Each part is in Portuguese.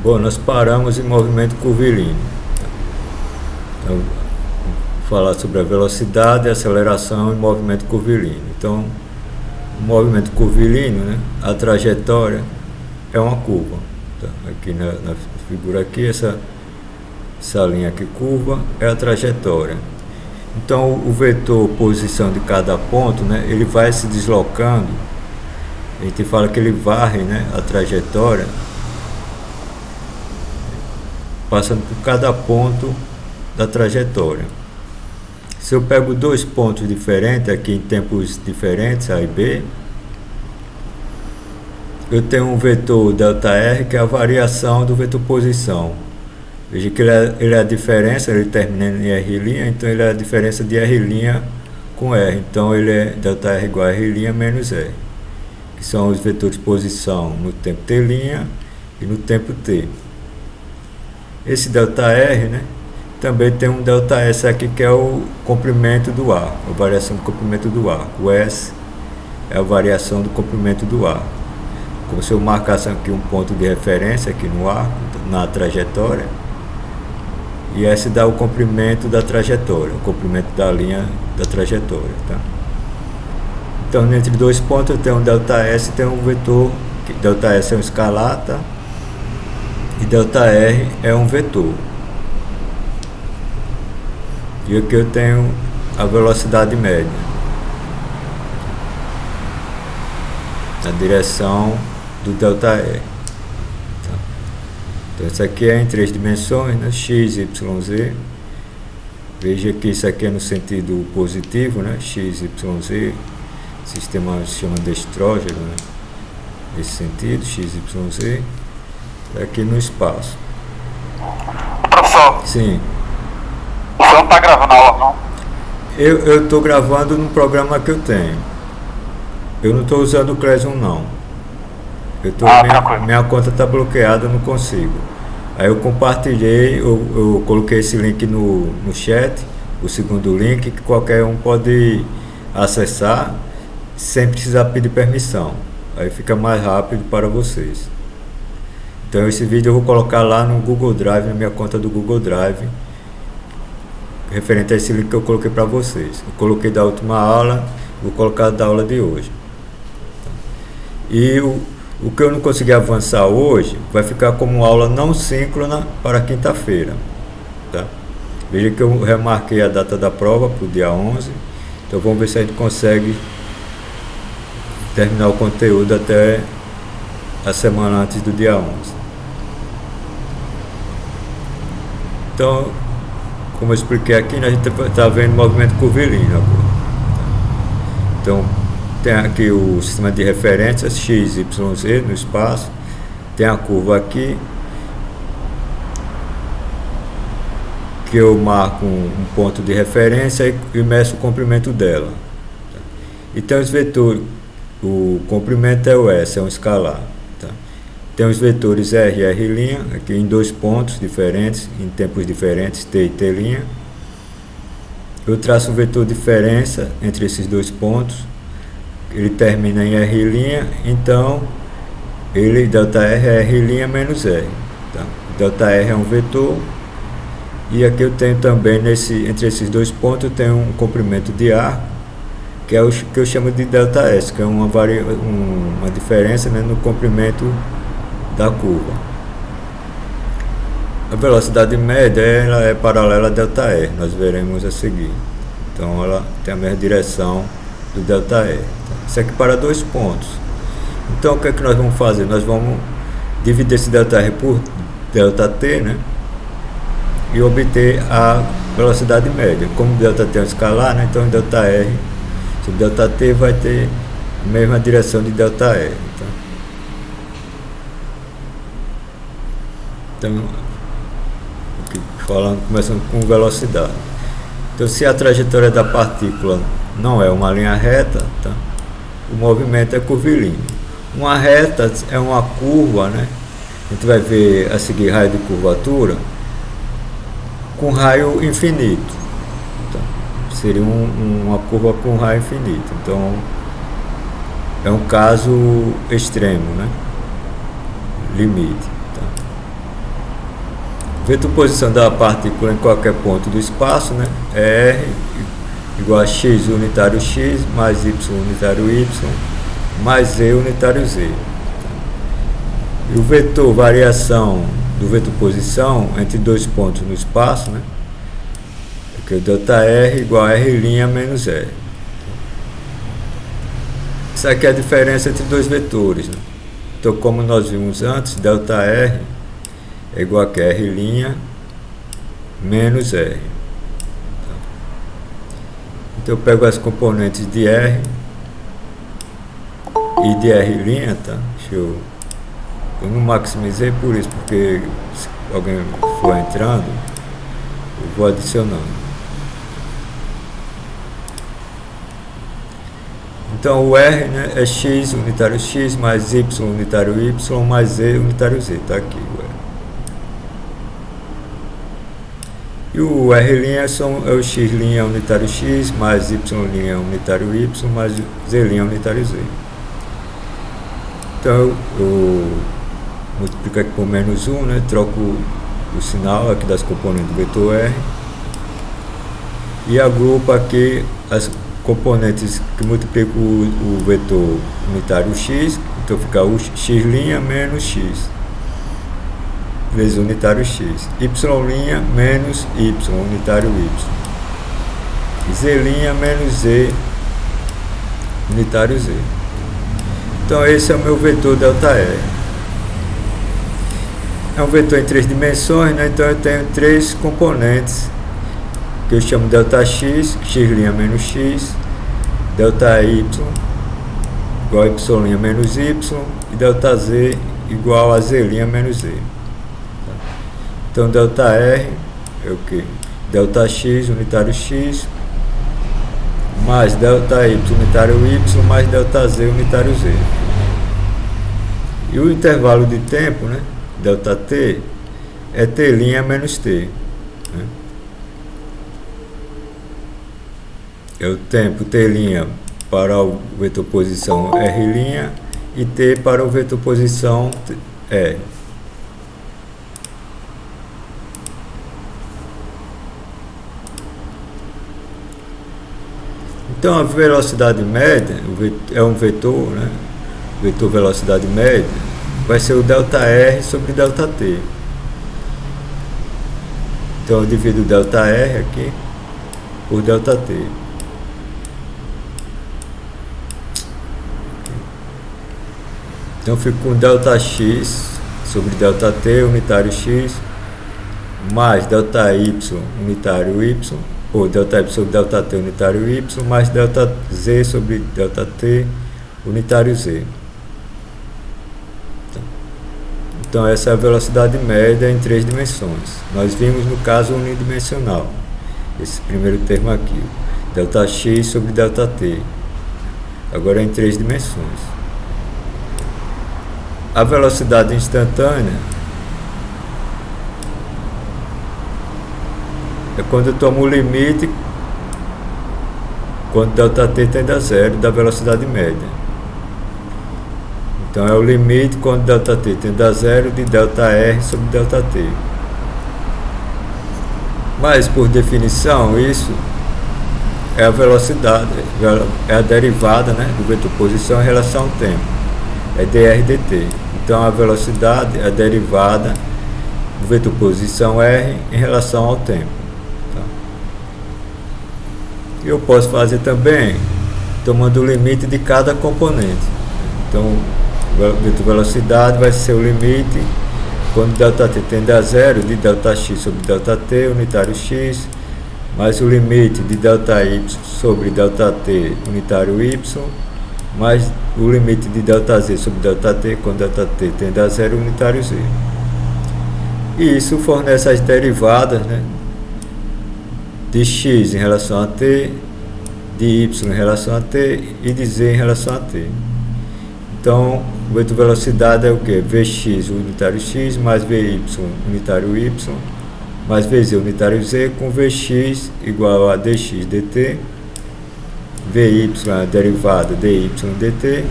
Bom, nós paramos em movimento curvilíneo. Então, vou falar sobre a velocidade, aceleração e movimento curvilíneo. Então, o movimento curvilíneo, né, a trajetória é uma curva. Tá? Aqui na figura aqui, essa linha aqui curva é a trajetória. Então, o vetor posição de cada ponto, né, ele vai se deslocando. A gente fala que ele varre, né, a trajetória, passando por cada ponto da trajetória. Se eu pego dois pontos diferentes, aqui em tempos diferentes, A e B, eu tenho um vetor ΔR, que é a variação do vetor posição. Veja que ele é a diferença, ele termina em R', então ele é a diferença de R' com R. Então ele é ΔR igual a R' menos R, que são os vetores de posição no tempo T' e no tempo T. Esse ΔR, né, também tem um ΔS aqui, que é o comprimento do arco, a variação do comprimento do arco. O S é a variação do comprimento do arco. Como se eu marcasse aqui um ponto de referência aqui no arco, na trajetória, e S dá o comprimento da trajetória, o comprimento da linha da trajetória. Tá? Então, entre dois pontos eu tenho um ΔS e tenho um vetor, que ΔS é um escalar, tá? E ΔR é um vetor. E aqui eu tenho a velocidade média na direção do ΔR. Tá? Então isso aqui é em três dimensões, né? X, Y, Z. Veja que isso aqui é no sentido positivo, né? X, Y, Z. O sistema se chama de estrógeno, né? Nesse sentido, X, Y, Z. Aqui no espaço. Professor. Sim. O senhor não está gravando a aula, não? Eu estou gravando no programa que eu tenho. Eu não estou usando o Classroom, não. Minha conta está bloqueada, eu não consigo. Aí eu compartilhei, eu coloquei esse link no chat, o segundo link, que qualquer um pode acessar sem precisar pedir permissão. Aí fica mais rápido para vocês. Então esse vídeo eu vou colocar lá no Google Drive, na minha conta do Google Drive, referente a esse link que eu coloquei para vocês. Eu coloquei da última aula, vou colocar da aula de hoje. E o que eu não consegui avançar hoje vai ficar como aula não síncrona para quinta-feira. Tá? Veja que eu remarquei a data da prova para o dia 11. Então vamos ver se a gente consegue terminar o conteúdo até a semana antes do dia 11. Então, como eu expliquei aqui, a gente está vendo movimento curvilíneo agora. Então, tem aqui o sistema de referências X, Y, Z no espaço. Tem a curva aqui, que eu marco um ponto de referência e meço o comprimento dela. E tem os vetores, o comprimento é o S, é um escalar. Tá? Tem os vetores R e R', aqui em dois pontos diferentes, em tempos diferentes, T e T'. Eu traço um vetor de diferença entre esses dois pontos, ele termina em R', então ele ΔR é R' menos R. Tá? ΔR é um vetor, e aqui eu tenho também, entre esses dois pontos, eu tenho um comprimento de arco, que é o que eu chamo de ΔS, que é uma diferença, né, no comprimento da curva. A velocidade média ela é paralela a ΔR, nós veremos a seguir. Então ela tem a mesma direção do ΔR. Isso aqui para dois pontos. Então o que é que nós vamos fazer? Nós vamos dividir esse ΔR por ΔT, né? E obter a velocidade média. Como ΔT é um escalar, né? Então ΔR sobre ΔT vai ter a mesma direção de ΔR. Então começando com velocidade. Então, se a trajetória da partícula não é uma linha reta, tá? O movimento é curvilíneo. Uma reta é uma curva, né? A gente vai ver a seguir raio de curvatura com raio infinito. Tá? Seria uma curva com raio infinito. Então, é um caso extremo, né? Limite. Tá? Vetor posição da partícula em qualquer ponto do espaço, né? É R igual a x unitário x mais y unitário y mais z unitário z. E o vetor variação do vetor posição entre dois pontos no espaço, né? Que o ΔR igual a R' menos R. Isso aqui é a diferença entre dois vetores, né? Então, como nós vimos antes, ΔR é igual a R' menos R. Então, eu pego as componentes de R e de R', tá? Eu não maximizei por isso, porque se alguém for entrando, eu vou adicionando. Então o R, né, é x unitário x mais y unitário y mais z unitário z, tá aqui o R. E o R' é o x' unitário x mais y' unitário y mais z' unitário z. Então eu multiplico aqui por menos 1, né, troco o sinal aqui das componentes do vetor R e agrupo aqui as componentes que multiplicam o vetor unitário x, então fica o x' menos x vezes o unitário x, y' menos y unitário y, z' menos z unitário z. Então esse é o meu vetor ΔR. É um vetor em três dimensões, né? Então eu tenho três componentes que eu chamo ΔX, x' menos x, ΔY igual a y' menos y e ΔZ igual a z' menos z. Então ΔR é o que? ΔX unitário x mais ΔY unitário y mais ΔZ unitário z. E o intervalo de tempo, né? ΔT é T' menos T, né? É o tempo T' para o vetor posição R' e T para o vetor posição R. Então a velocidade média é um vetor, né? Vetor velocidade média vai ser o ΔR sobre ΔT. Então eu divido o ΔR aqui por ΔT. Então eu fico com ΔX sobre ΔT unitário x mais ΔY unitário y, ou ΔY sobre ΔT unitário y mais ΔZ sobre ΔT unitário z. Então essa é a velocidade média em três dimensões. Nós vimos no caso unidimensional, esse primeiro termo aqui, ΔX sobre ΔT. Agora é em três dimensões. A velocidade instantânea é quando eu tomo o limite quando ΔT tende a zero da velocidade média. Então é o limite quando ΔT tende a zero de ΔR sobre ΔT. Mas por definição isso é a velocidade, é a derivada, né, do vetor posição em relação ao tempo. É dr dt. Então a velocidade é a derivada do vetor posição R em relação ao tempo. Tá? Eu posso fazer também tomando o limite de cada componente. Então o vetor velocidade vai ser o limite quando ΔT tende a zero de ΔX sobre ΔT unitário x mais o limite de ΔY sobre ΔT unitário y mais o limite de ΔZ sobre ΔT quando ΔT tende a zero unitário z. E isso fornece as derivadas, né, de x em relação a t, de y em relação a t e de z em relação a t. Então o vetor velocidade é o que? Vx unitário x mais Vy unitário y mais Vz unitário z com Vx igual a dx dt, Vy é a derivada dy dt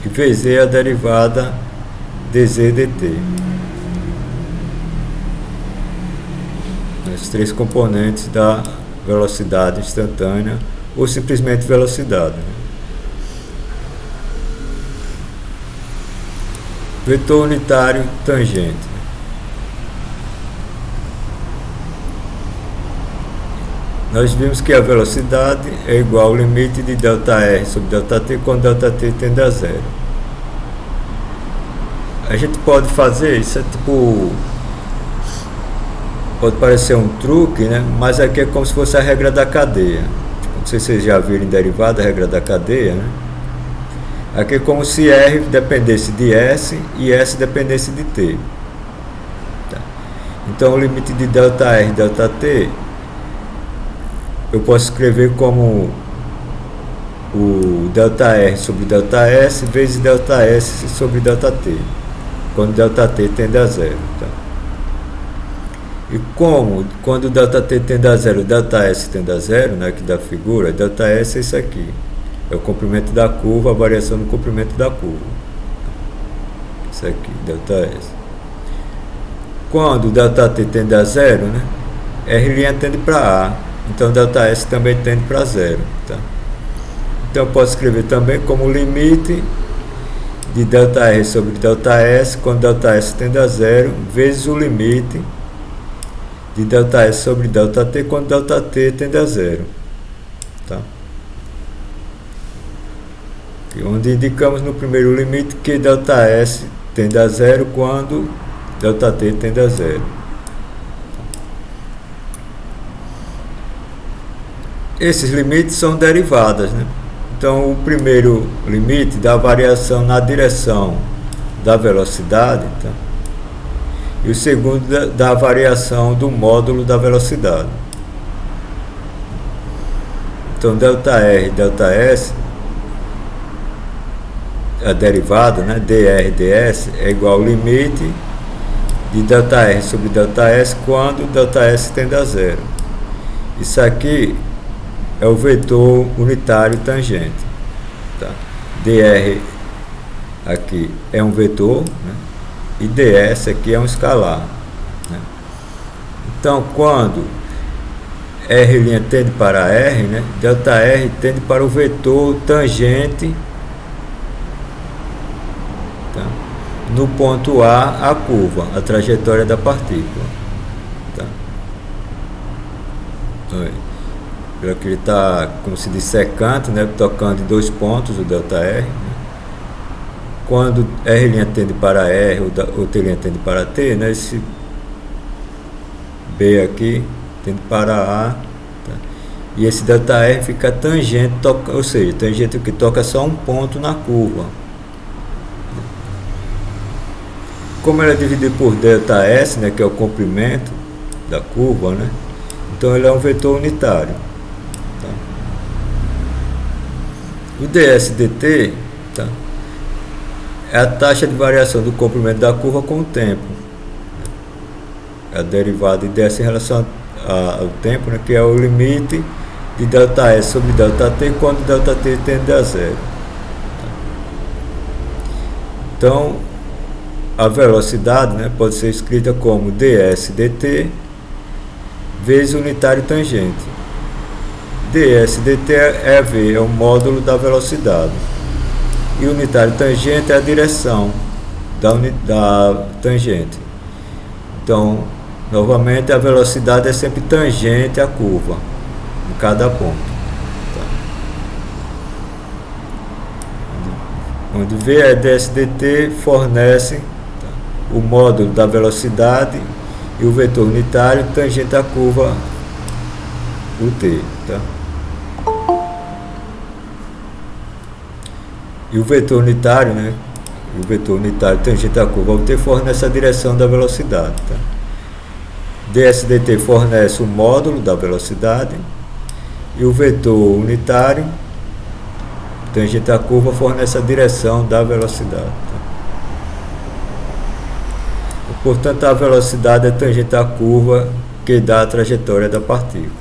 e Vz é a derivada dz dt. Os três componentes da velocidade instantânea ou simplesmente velocidade. Vetor unitário tangente. Nós vimos que a velocidade é igual ao limite de ΔR sobre ΔT quando ΔT tende a zero. A gente pode fazer isso, pode parecer um truque, né? Mas aqui é como se fosse a regra da cadeia. Não sei se vocês já viram em derivada a regra da cadeia, né? Aqui é como se R dependesse de S e S dependesse de T. Tá. Então o limite de ΔR e ΔT eu posso escrever como o ΔR sobre ΔS vezes ΔS sobre ΔT, quando ΔT tende a zero. Tá? E como quando ΔT tende a zero, ΔS tende a zero, né, aqui da figura, ΔS é isso aqui. É o comprimento da curva, a variação no comprimento da curva. Isso aqui, ΔS. Quando ΔT tende a zero, né, R' tende para A. Então ΔS também tende para zero. Tá? Então eu posso escrever também como limite de ΔR sobre ΔS, quando ΔS tende a zero, vezes o limite de ΔS sobre ΔT, quando ΔT tende a zero. Tá? Onde indicamos no primeiro limite que ΔS tende a zero quando ΔT tende a zero. Esses limites são derivadas, né? Então o primeiro limite da variação na direção da velocidade, tá? E o segundo da variação do módulo da velocidade. Então ΔR e ΔS, a derivada, né, dr ds é igual ao limite de ΔR sobre ΔS quando ΔS tende a zero. Isso aqui é o vetor unitário tangente. Tá? dr aqui é um vetor, né, e ds aqui é um escalar. Né? Então quando R' tende para R, né, ΔR tende para o vetor tangente, tá, no ponto A, a curva, a trajetória da partícula. Tá? Aqui ele está, como se diz, secante, né, tocando em dois pontos, o ΔR. Né? Quando R' tende para R, ou T' tende para T, né, esse B aqui tende para A, tá? E esse ΔR fica tangente, ou seja, tangente que toca só um ponto na curva. Como ela é dividida por ΔS, né, que é o comprimento da curva, né, então ele é um vetor unitário. Tá? O ds dt, tá, é a taxa de variação do comprimento da curva com o tempo. É a derivada de ds em relação ao tempo, né, que é o limite de ΔS sobre ΔT quando ΔT tende a zero. Tá? Então a velocidade, né, pode ser escrita como ds dt vezes unitário tangente. ds dt é v, é o módulo da velocidade. E unitário tangente é a direção da tangente. Então, novamente, a velocidade é sempre tangente à curva, em cada ponto. Tá? Onde v é ds dt fornece o módulo da velocidade e o vetor unitário tangente à curva, o t. Tá? E o vetor unitário, né? O vetor unitário tangente à curva, o t, fornece a direção da velocidade. Tá? ds dt fornece o módulo da velocidade e o vetor unitário tangente à curva fornece a direção da velocidade. Tá? Portanto, a velocidade é tangente à curva que dá a trajetória da partícula.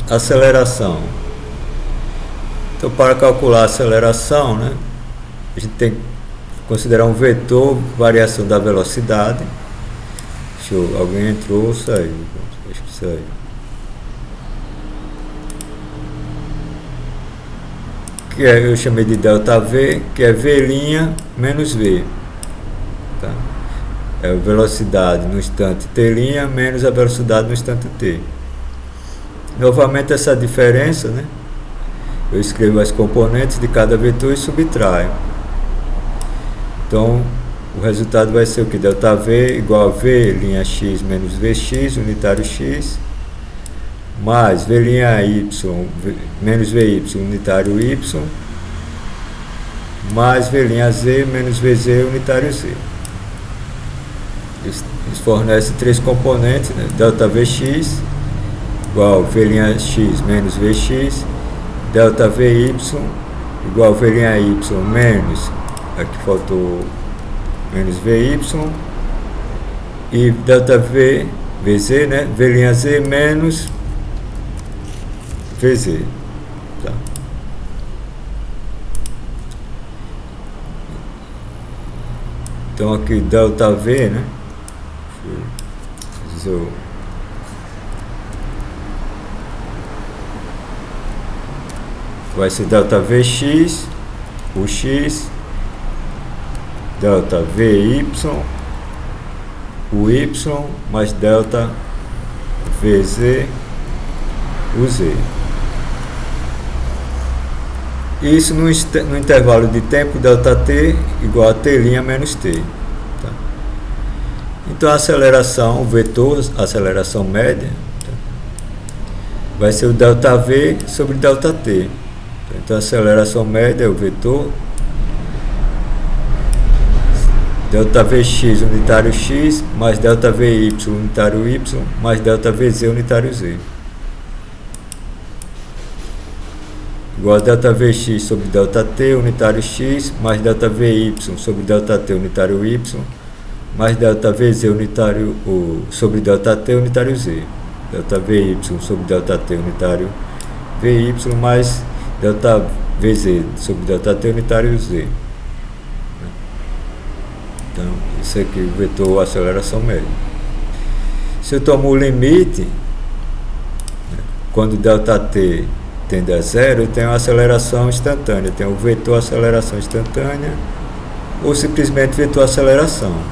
Tá? Aceleração. Então, para calcular a aceleração, né, a gente tem que considerar um vetor variação da velocidade Show. Alguém entrou ou saiu? Acho que saiu. Que eu chamei de ΔV, que é V' menos V. Tá? É a velocidade no instante T' menos a velocidade no instante T. Novamente essa diferença, né? Eu escrevo as componentes de cada vetor e subtraio. Então, o resultado vai ser o que? ΔV igual a V'x menos Vx, unitário x, mais V'y menos Vy, unitário y, mais V'z menos Vz, unitário z. Eles fornecem três componentes, né? ΔVx igual a V'x menos Vx, ΔVy igual a V'y menos, aqui faltou menos Vy, e ΔVz, né? V'z menos Vz. Tá? Então aqui ΔV, né? Vai ser ΔVx, o x, ΔVy, o y, mais ΔVz, o z. Isso no intervalo de tempo ΔT igual a T' menos T. Tá? Então a aceleração, o vetor, a aceleração média, tá? Vai ser o ΔV sobre ΔT. Então a aceleração média é o vetor ΔVx unitário x mais ΔVy unitário y mais ΔVz unitário z. Igual a ΔVx sobre ΔT unitário x mais ΔVy sobre ΔT unitário y mais ΔVz unitário sobre ΔT unitário z. ΔVy sobre ΔT unitário Vy mais ΔVz sobre ΔT unitário z. Então, isso aqui é o vetor aceleração média. Se eu tomo o limite, né, quando ΔT tende a zero, eu tenho a aceleração instantânea, eu tenho o vetor aceleração instantânea ou simplesmente vetor aceleração. Né?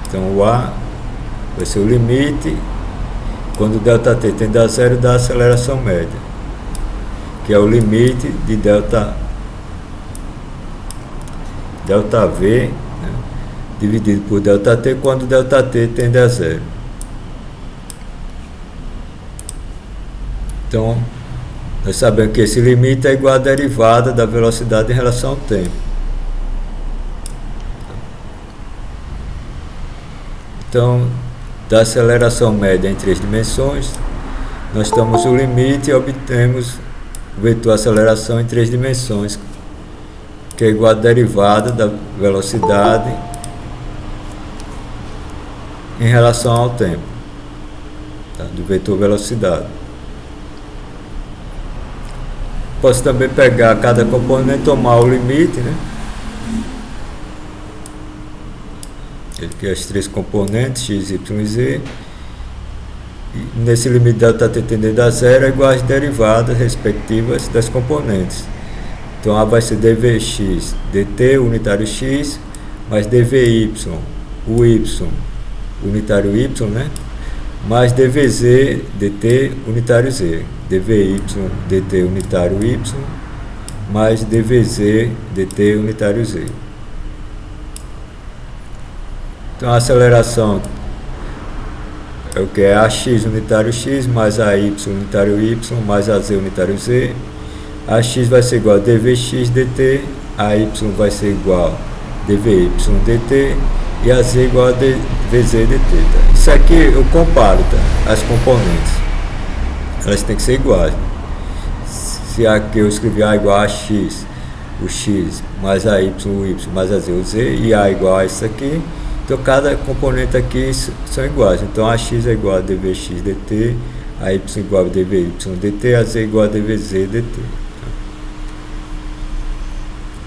Então, o A vai ser o limite quando ΔT tende a zero da aceleração média, que é o limite de ΔV, né, dividido por ΔT quando ΔT tende a zero. Então, nós sabemos que esse limite é igual à derivada da velocidade em relação ao tempo. Então, da aceleração média em três dimensões, nós tomamos o limite e obtemos o vetor aceleração em três dimensões, que é igual à derivada da velocidade em relação ao tempo, tá? Do vetor velocidade. Posso também pegar cada componente e tomar o limite, né? Aqui as três componentes, x, y e z. E nesse limite ΔT tendendo a zero é igual às derivadas respectivas das componentes. Então A vai ser dvx dt unitário x mais dvy o y unitário y, né? Mais dvz dt unitário z, dvy dt unitário y mais dvz dt unitário z. Então a aceleração é o que? É ax unitário x mais ay unitário y mais az unitário z. Ax vai ser igual a dvx dt, ay vai ser igual a dvy dt e az igual a dvz dt. Tá? Isso aqui eu comparo, tá? As componentes, elas têm que ser iguais. Se aqui eu escrevi a igual a x, o x mais a y, o y mais a z, o z, e a igual a isso aqui, então cada componente aqui são iguais. Então a x é igual a dvx dt, a y igual a dvy dt, a z igual a dvz dt.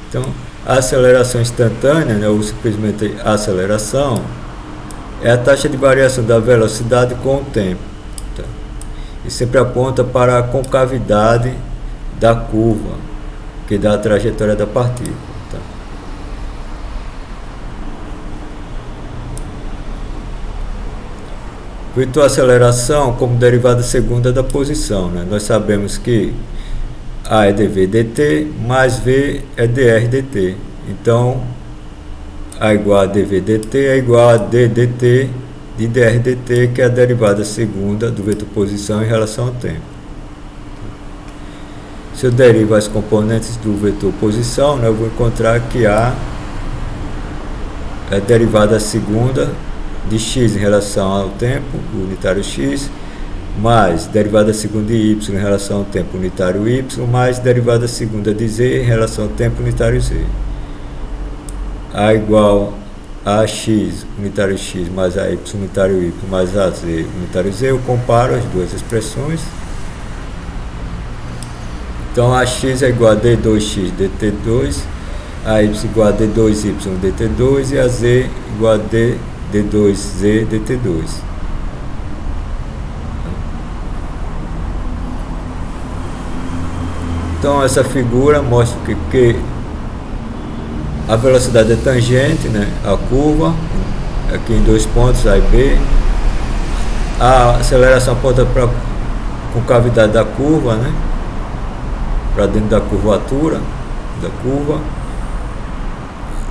Então a aceleração instantânea, né, ou simplesmente a aceleração, é a taxa de variação da velocidade com o tempo. Tá? E sempre aponta para a concavidade da curva, que dá a trajetória da partícula. Tá? Vetor aceleração como derivada segunda da posição. Né? Nós sabemos que A é dv dt, mais V é dr dt. Então, A igual a dv dt é igual a d dt de dr dt, que é a derivada segunda do vetor posição em relação ao tempo. Se eu derivo as componentes do vetor posição, né, eu vou encontrar que A é a derivada segunda de x em relação ao tempo unitário x, mais derivada segunda de y em relação ao tempo unitário y, mais derivada segunda de z em relação ao tempo unitário z. A igual a x unitário x mais a y unitário y mais a z unitário z. Eu comparo as duas expressões. Então a x é igual a d2x dt2, a y igual a d2y dt2 e a z igual a d2z dt2. Então essa figura mostra que a velocidade é tangente, né, a curva, aqui em dois pontos, A e B. A aceleração aponta para a concavidade da curva, né, para dentro da curvatura da curva.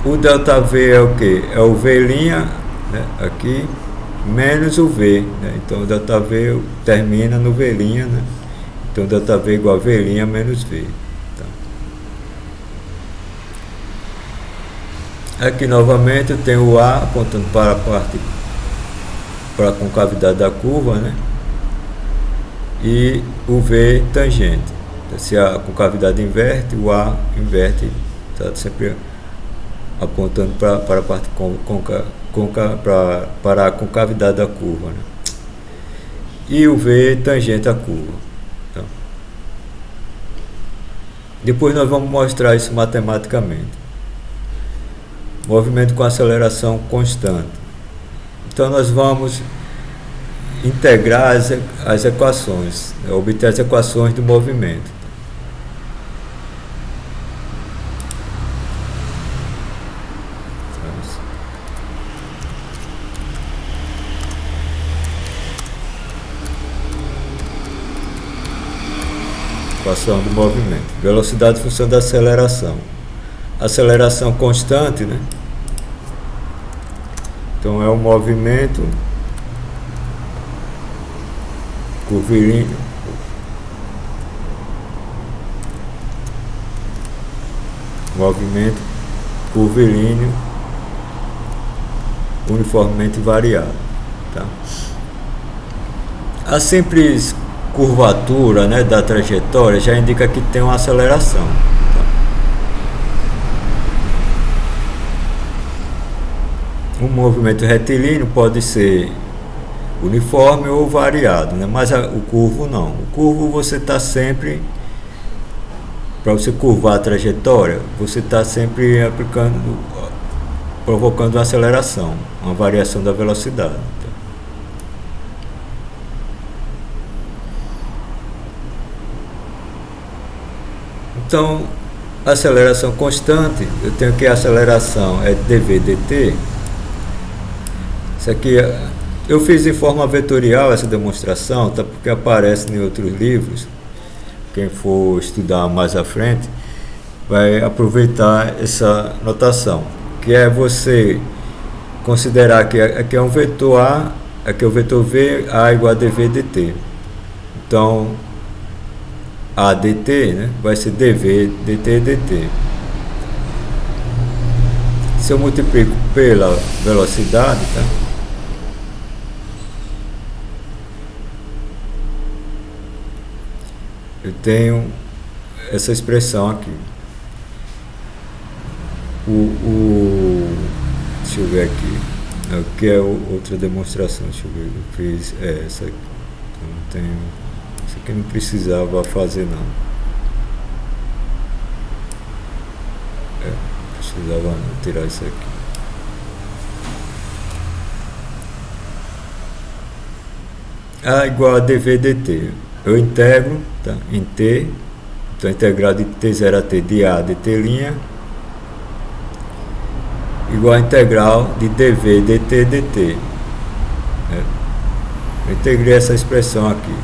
O ΔV é o que? É o V', né, aqui, menos o V. Né, então o ΔV termina no V', né. Então, ΔV igual a V' menos V. Tá? Aqui, novamente, eu tenho o A apontando para a parte, para a concavidade da curva, né? E o V tangente. Então, se a concavidade inverte, o A inverte. Tá? Sempre apontando para a parte para a concavidade da curva. Né? E o V tangente à curva. Depois nós vamos mostrar isso matematicamente. Movimento com aceleração constante. Então nós vamos integrar as equações, obter as equações do movimento. Equação do movimento. Velocidade em função da aceleração. Aceleração constante, né? Então é o movimento curvilíneo uniformemente variado. Tá? A simples curvatura, né, da trajetória já indica que tem uma aceleração. Tá? Um movimento retilíneo pode ser uniforme ou variado, né? Mas o curvo não. O curvo você está sempre, para você curvar a trajetória, você está sempre provocando uma aceleração, uma variação da velocidade. Então, aceleração constante, eu tenho que a aceleração é dv dt. Isso aqui, eu fiz em forma vetorial essa demonstração, tá? Porque aparece em outros livros. Quem for estudar mais à frente vai aproveitar essa notação, que é você considerar que aqui é um vetor A, aqui é o vetor V, A igual a dv dt. Então, a dt, né, vai ser dv dt dt. Se eu multiplico pela velocidade, tá? Eu tenho essa expressão aqui. Deixa eu ver aqui. Aqui é outra demonstração. Deixa eu ver. Eu fiz essa aqui. Então, não tenho. Isso aqui não precisava fazer não. Precisava não tirar isso aqui. A igual a dv dt. Eu integro, tá, em t, então a integral de t0 a t de a dt' igual a integral de dv dt dt. Eu integrei essa expressão aqui.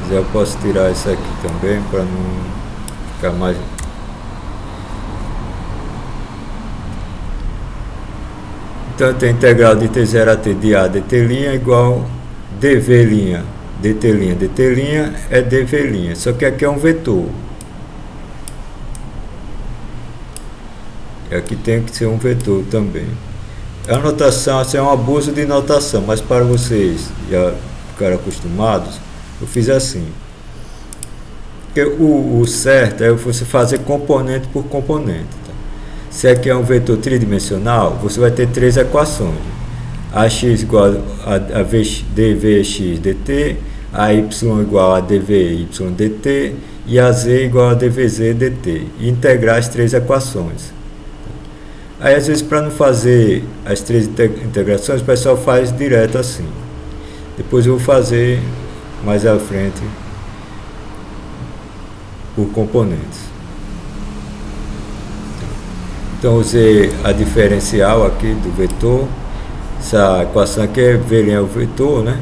Eu posso tirar isso aqui também para não ficar mais. Então tem integral de t0 a t de a dt' igual dv' dt'. dt' é dv', só que aqui é um vetor. E aqui tem que ser um vetor também. A notação, assim, é um abuso de notação, mas para vocês já ficarem acostumados, eu fiz assim. Porque o certo é você fazer componente por componente. Tá? Se aqui é um vetor tridimensional, você vai ter três equações. AX igual a dvx dt, AY igual a dvy dt e AZ igual a dvz dt. E integrar as três equações. Aí às vezes para não fazer as três integrações, o pessoal faz direto assim. Depois eu vou fazer mais à frente por componentes. Então usei a diferencial aqui do vetor. Essa equação aqui é o vetor, né?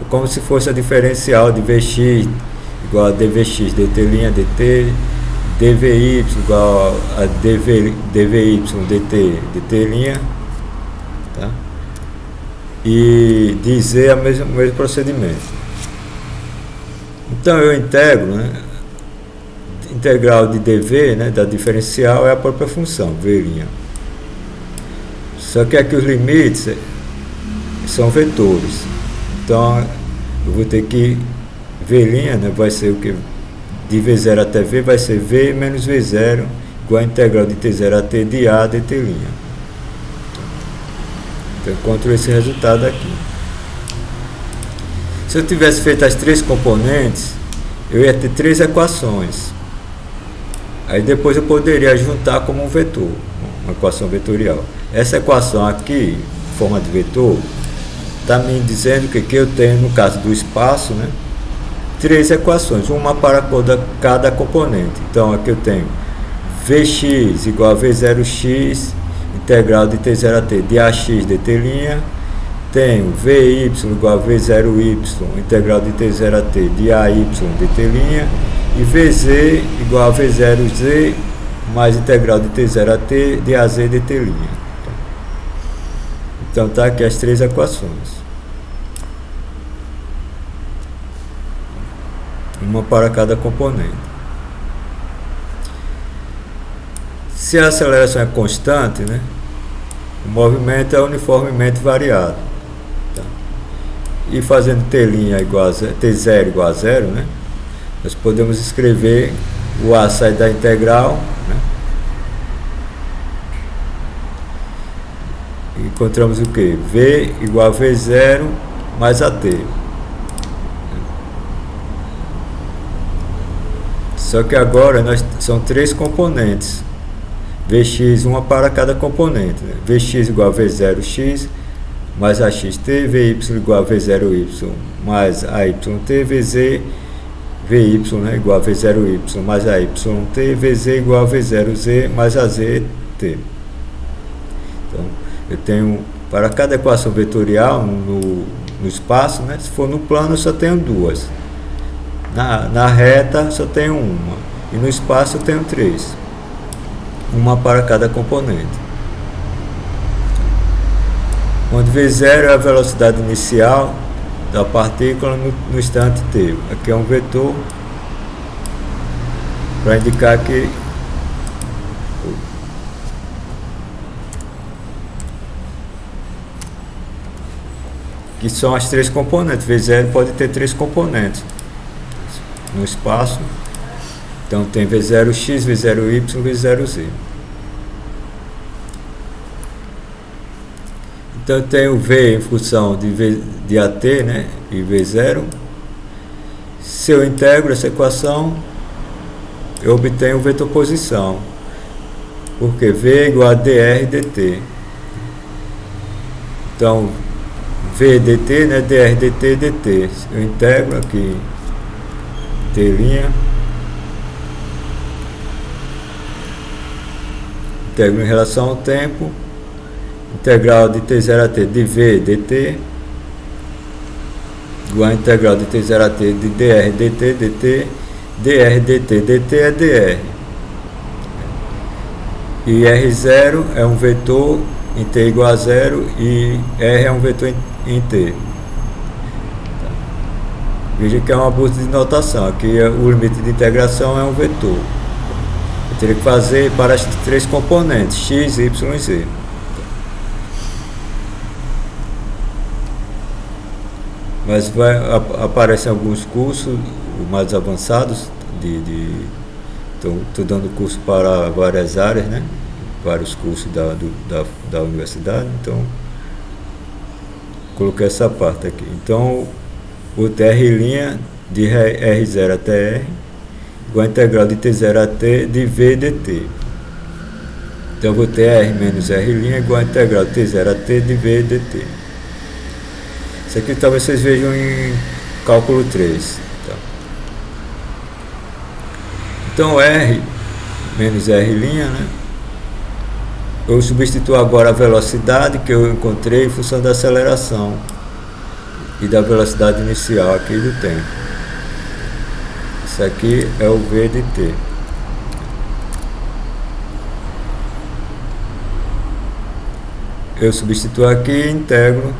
É como se fosse a diferencial de vx igual a dvx dt' dt, dvy igual a dvy dt dt', tá? E dizer o mesmo procedimento. Então eu integro, né? Integral de dv, né, da diferencial é a própria função, v'. Só que aqui os limites são vetores. Então eu vou ter que v', né, vai ser o que? De v0 até v vai ser v menos v0 igual a integral de t0 a t de a dt'. Então eu encontro esse resultado aqui. Se eu tivesse feito as três componentes, eu ia ter três equações. Aí depois eu poderia juntar como um vetor, uma equação vetorial. Essa equação aqui, em forma de vetor, está me dizendo que eu tenho, no caso do espaço, né, três equações, uma para cada componente. Então aqui eu tenho Vx igual a V0x, integral de T0 a T de AX dt'. Tenho Vy igual a V0y, integral de T0 a T de AY dt'. E Vz igual a V0z mais integral de T0 a T de AZ dt'. Então tá aqui as três equações. Uma para cada componente. Se a aceleração é constante, né, o movimento é uniformemente variado. Tá? E fazendo T' igual a T0 igual a zero, né, nós podemos escrever o A sai da integral, né, e encontramos o que? V igual a V0 mais AT. Só que agora são três componentes. Vx, uma para cada componente. Né? Vx igual a V0x mais AXT, Vy igual a V0y mais AYT, Vy, né, igual a V0y mais AYT, Vz igual a V0z mais AZT. Então, eu tenho, para cada equação vetorial no espaço, né, se for no plano eu só tenho duas. Na reta só tenho uma. E no espaço eu tenho três. Uma para cada componente. Onde V0 é a velocidade inicial da partícula no instante t. Aqui é um vetor para indicar que são as três componentes. V0 pode ter três componentes no espaço. Então tem V0x, V0y, V0z. Então eu tenho V em função de AT, né, e V0. Se eu integro essa equação, eu obtenho vetor posição. Porque V é igual a dr dt. Então, V dt, né, dr dt dt. Eu integro aqui t', integro em relação ao tempo, integral de t0 a t de v dt, igual a integral de t0 a t de dr dt dt, dr dt dt é dr. E R0 é um vetor em t igual a 0 e R é um vetor em t. Veja que é uma busca de notação. Aqui o limite de integração é um vetor. Eu teria que fazer para as três componentes, x, y e z. Mas aparecem alguns cursos mais avançados então, estou dando curso para várias áreas, né? Vários cursos da universidade, então coloquei essa parte aqui. Então, o tr' de R0 até R igual a integral de t0 a t de v dt. Então, eu vou ter R menos R' igual a integral de t0 a t de v dt. Isso aqui talvez vocês vejam em cálculo 3. Então, R menos R', né? Eu substituo agora a velocidade que eu encontrei em função da aceleração e da velocidade inicial aqui do tempo. Isso aqui é o V de t. Eu substituo aqui e integro.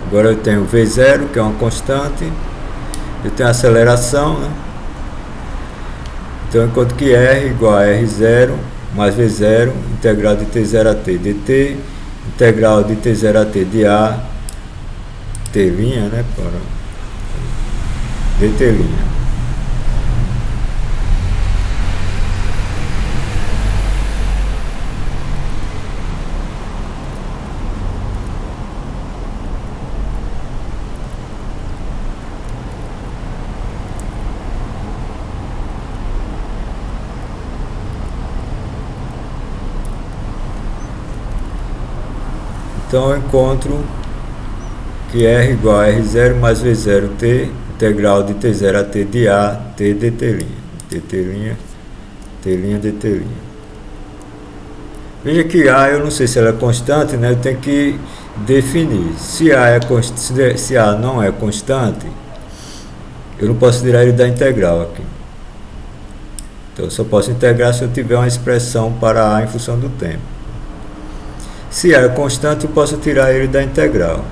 Agora eu tenho V0, que é uma constante. Eu tenho a aceleração, né? Então, enquanto que R igual a R0 mais V0, integral de t0 a t dt, integral de t0 a t de A, t', né, para dt'. Então eu encontro que R igual a R0 mais V0t, integral de t0 a t de A, t dt', dt', t', dt'. Veja que A, eu não sei se ela é constante, né? Eu tenho que definir. Se A não é constante, eu não posso tirar ele da integral aqui. Então eu só posso integrar se eu tiver uma expressão para A em função do tempo. Se A é constante, eu posso tirar ele da integral.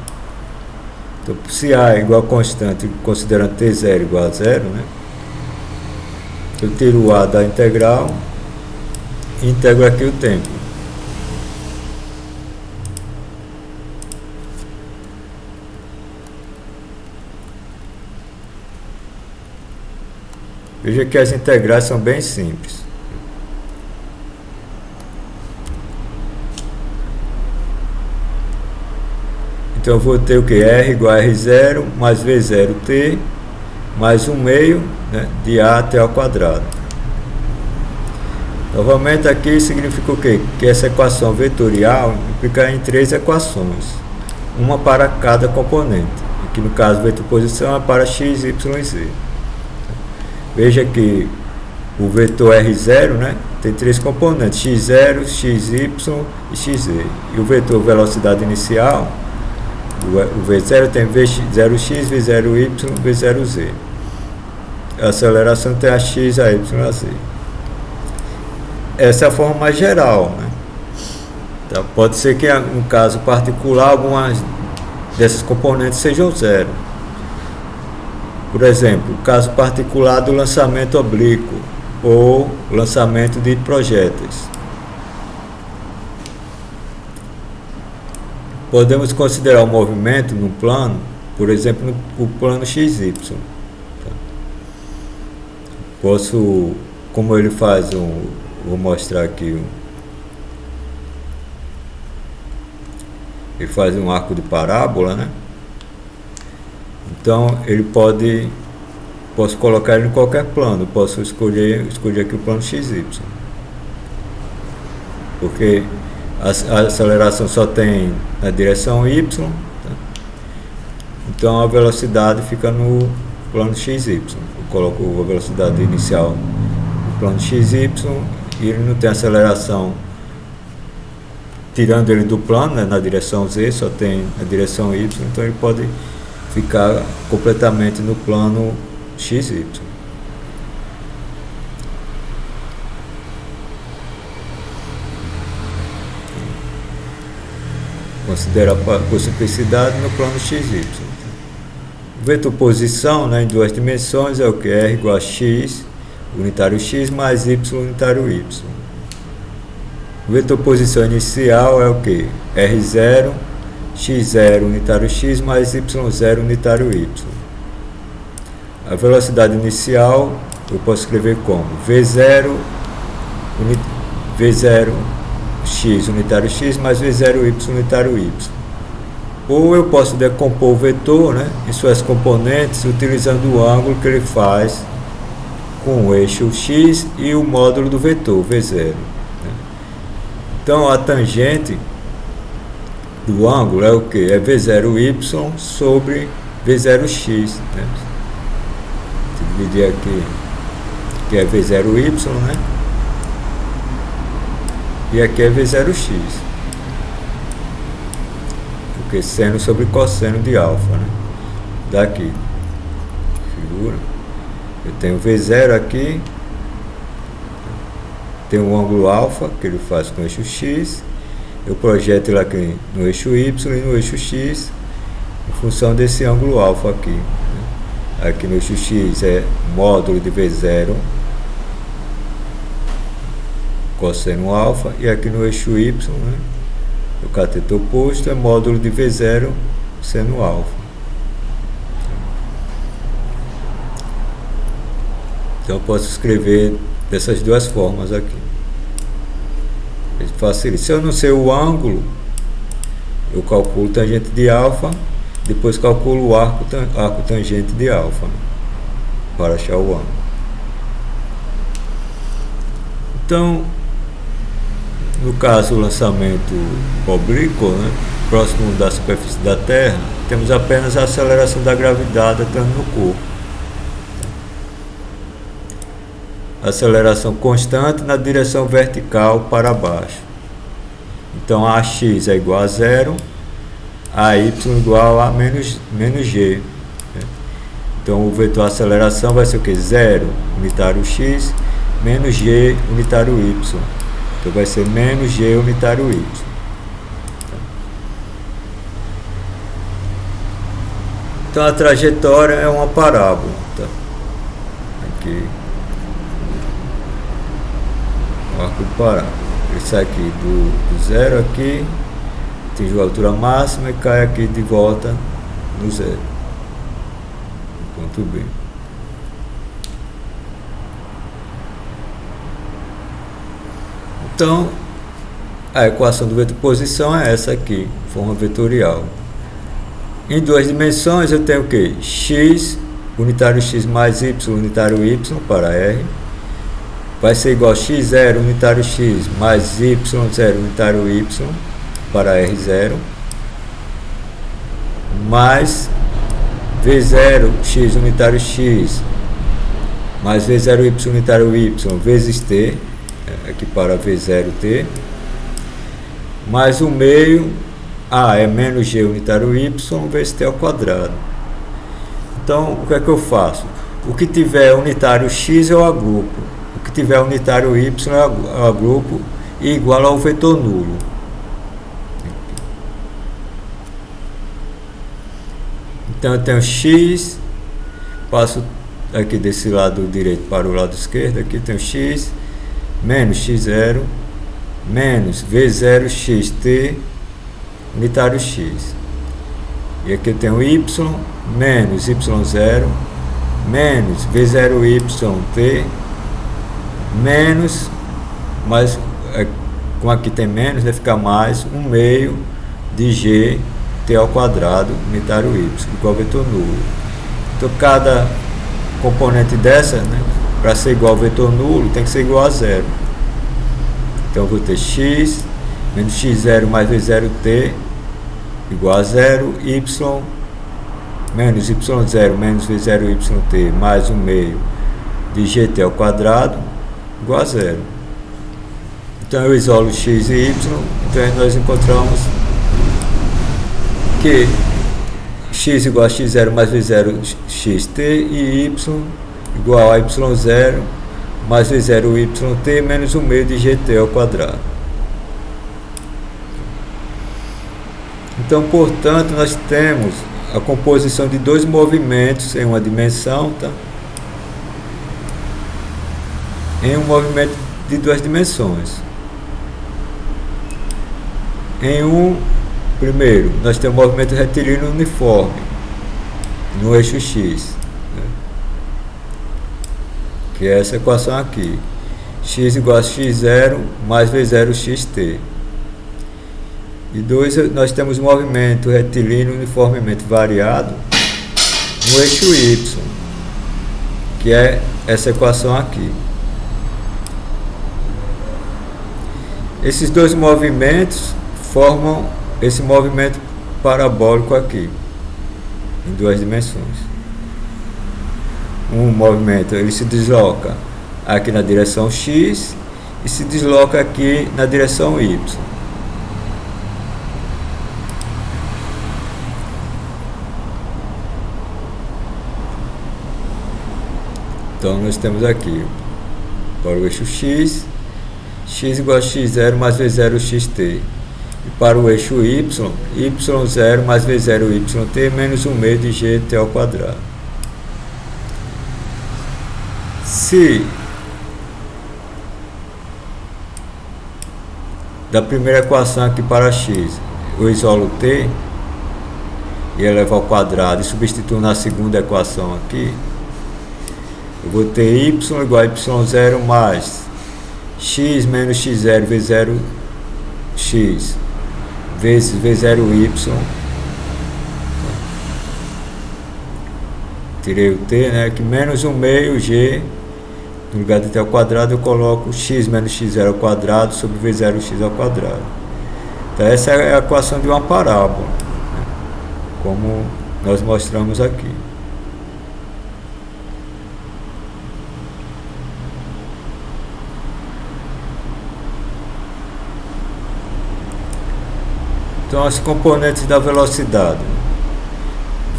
Então, se A é igual a constante, considerando t0 igual a 0, né? Eu tiro o A da integral e integro aqui o tempo. Veja que as integrais são bem simples. Então eu vou ter o que? R igual a R0 mais V0t mais 1 meio, né, de A até ao quadrado. Novamente aqui significa o quê? Que essa equação vetorial implica em 3 equações, uma para cada componente. Aqui no caso, vetor posição é para x, y e z. Veja que o vetor R0, né, tem 3 componentes, x0, xy e xz. E o vetor velocidade inicial, o V0 tem V0x, V0y, V0z. A aceleração tem a x, a y e a z. Essa é a forma mais geral, né? Então, pode ser que, no caso particular, algumas dessas componentes sejam zero. Por exemplo, o caso particular do lançamento oblíquo ou lançamento de projéteis. Podemos considerar o movimento no plano, por exemplo, o plano XY. Posso, como ele faz vou mostrar aqui, ele faz um arco de parábola, né? Então ele posso colocar ele em qualquer plano, posso escolher aqui o plano XY, porque a aceleração só tem na direção y, tá? Então a velocidade fica no plano xy. Eu coloco a velocidade inicial no plano xy e ele não tem aceleração tirando ele do plano, né, na direção z, só tem a direção y, então ele pode ficar completamente no plano xy. Considera por simplicidade no plano xy. O vetor posição, né, em duas dimensões é o que? R igual a x, unitário x, mais y, unitário y. O vetor posição inicial é o que? R0, x0, unitário x, mais y0, unitário y. A velocidade inicial eu posso escrever como? V0, x, unitário x, mais V0y, unitário y. Ou eu posso decompor o vetor, né, em suas componentes utilizando o ângulo que ele faz com o eixo x e o módulo do vetor, V0. Né. Então a tangente do ângulo é o que? É V0y sobre V0x. Né. Vou dividir aqui, que é V0y, né? E aqui é V0x. Porque seno sobre cosseno de alfa, né? Daqui. Figura. Eu tenho V0 aqui. Tem um ângulo alfa, que ele faz com o eixo x. Eu projeto ele aqui no eixo y e no eixo x, em função desse ângulo alfa aqui. Né? Aqui no eixo x é módulo de V0 cosseno alfa, e aqui no eixo y, né, o cateto oposto é módulo de V0 seno alfa. Então eu posso escrever dessas duas formas aqui. Facilita. Se eu não sei o ângulo, eu calculo tangente de alfa, depois calculo o arco tangente de alfa, né, para achar o ângulo. Então, no caso do lançamento oblíquo, né, próximo da superfície da Terra, temos apenas a aceleração da gravidade atuando no corpo. Aceleração constante na direção vertical para baixo. Então AX é igual a zero, AY igual a menos G. Né? Então o vetor aceleração vai ser o que? 0 unitário x menos G unitário y. Então vai ser menos G unitário y. Então a trajetória é uma parábola. Tá? Aqui. O arco de parábola. Ele sai aqui do zero aqui, atinge a altura máxima e cai aqui de volta no zero. Ponto B. Então, a equação do vetor posição é essa aqui, forma vetorial. Em duas dimensões eu tenho o que? X, unitário x mais y, unitário y para R. Vai ser igual a x0, unitário x, mais y0, unitário y para R0. Mais V0, x, unitário x, mais V0y, unitário y, vezes t. Aqui para V0t, mais o meio, é menos G unitário Y, vezes t ao quadrado. Então, o que é que eu faço? O que tiver unitário X eu agrupo, o que tiver unitário Y eu agrupo e igual ao vetor nulo. Então, eu tenho X, passo aqui desse lado direito para o lado esquerdo, aqui tenho X, menos x0 menos v0xt unitário x, e aqui eu tenho y menos y0 menos v0yt menos, mais, como aqui tem menos, vai ficar mais 1 meio de g t ao quadrado unitário y igual ao vetor nulo. Então cada componente dessa, né, para ser igual ao vetor nulo, tem que ser igual a zero. Então eu vou ter x menos x0 mais v0t igual a 0, y menos y0 menos v0yt mais 1 meio de gt ao quadrado igual a 0. Então eu isolo x e y, então nós encontramos que x igual a x0 mais v0xt e y igual a y0 mais v0yt menos 1 meio de gt ao quadrado. Então, portanto, nós temos a composição de dois movimentos em uma dimensão, tá? Em um movimento de duas dimensões. Primeiro, nós temos um movimento retilíneo uniforme no eixo x, né? Que é essa equação aqui, x igual a x0 mais v0xt. E 2, nós temos um movimento retilíneo uniformemente variado no eixo y, que é essa equação aqui. Esses dois movimentos formam esse movimento parabólico aqui, em duas dimensões. Um movimento ele se desloca aqui na direção x e se desloca aqui na direção y. Então nós temos aqui para o eixo x, x igual a x0 mais v0xt. E para o eixo y, y0 mais v0yt menos 1 meio de gt ao quadrado. Se da primeira equação aqui para x eu isolo t e elevo ao quadrado e substituo na segunda equação aqui, eu vou ter y igual a y0 mais x menos x0 v0x vezes v0y. Tirei o t, né? Que menos 1 meio g, no lugar de t ao quadrado eu coloco x menos x0 ao quadrado sobre v0x ao quadrado. Então essa é a equação de uma parábola, né? Como nós mostramos aqui. Então, as componentes da velocidade.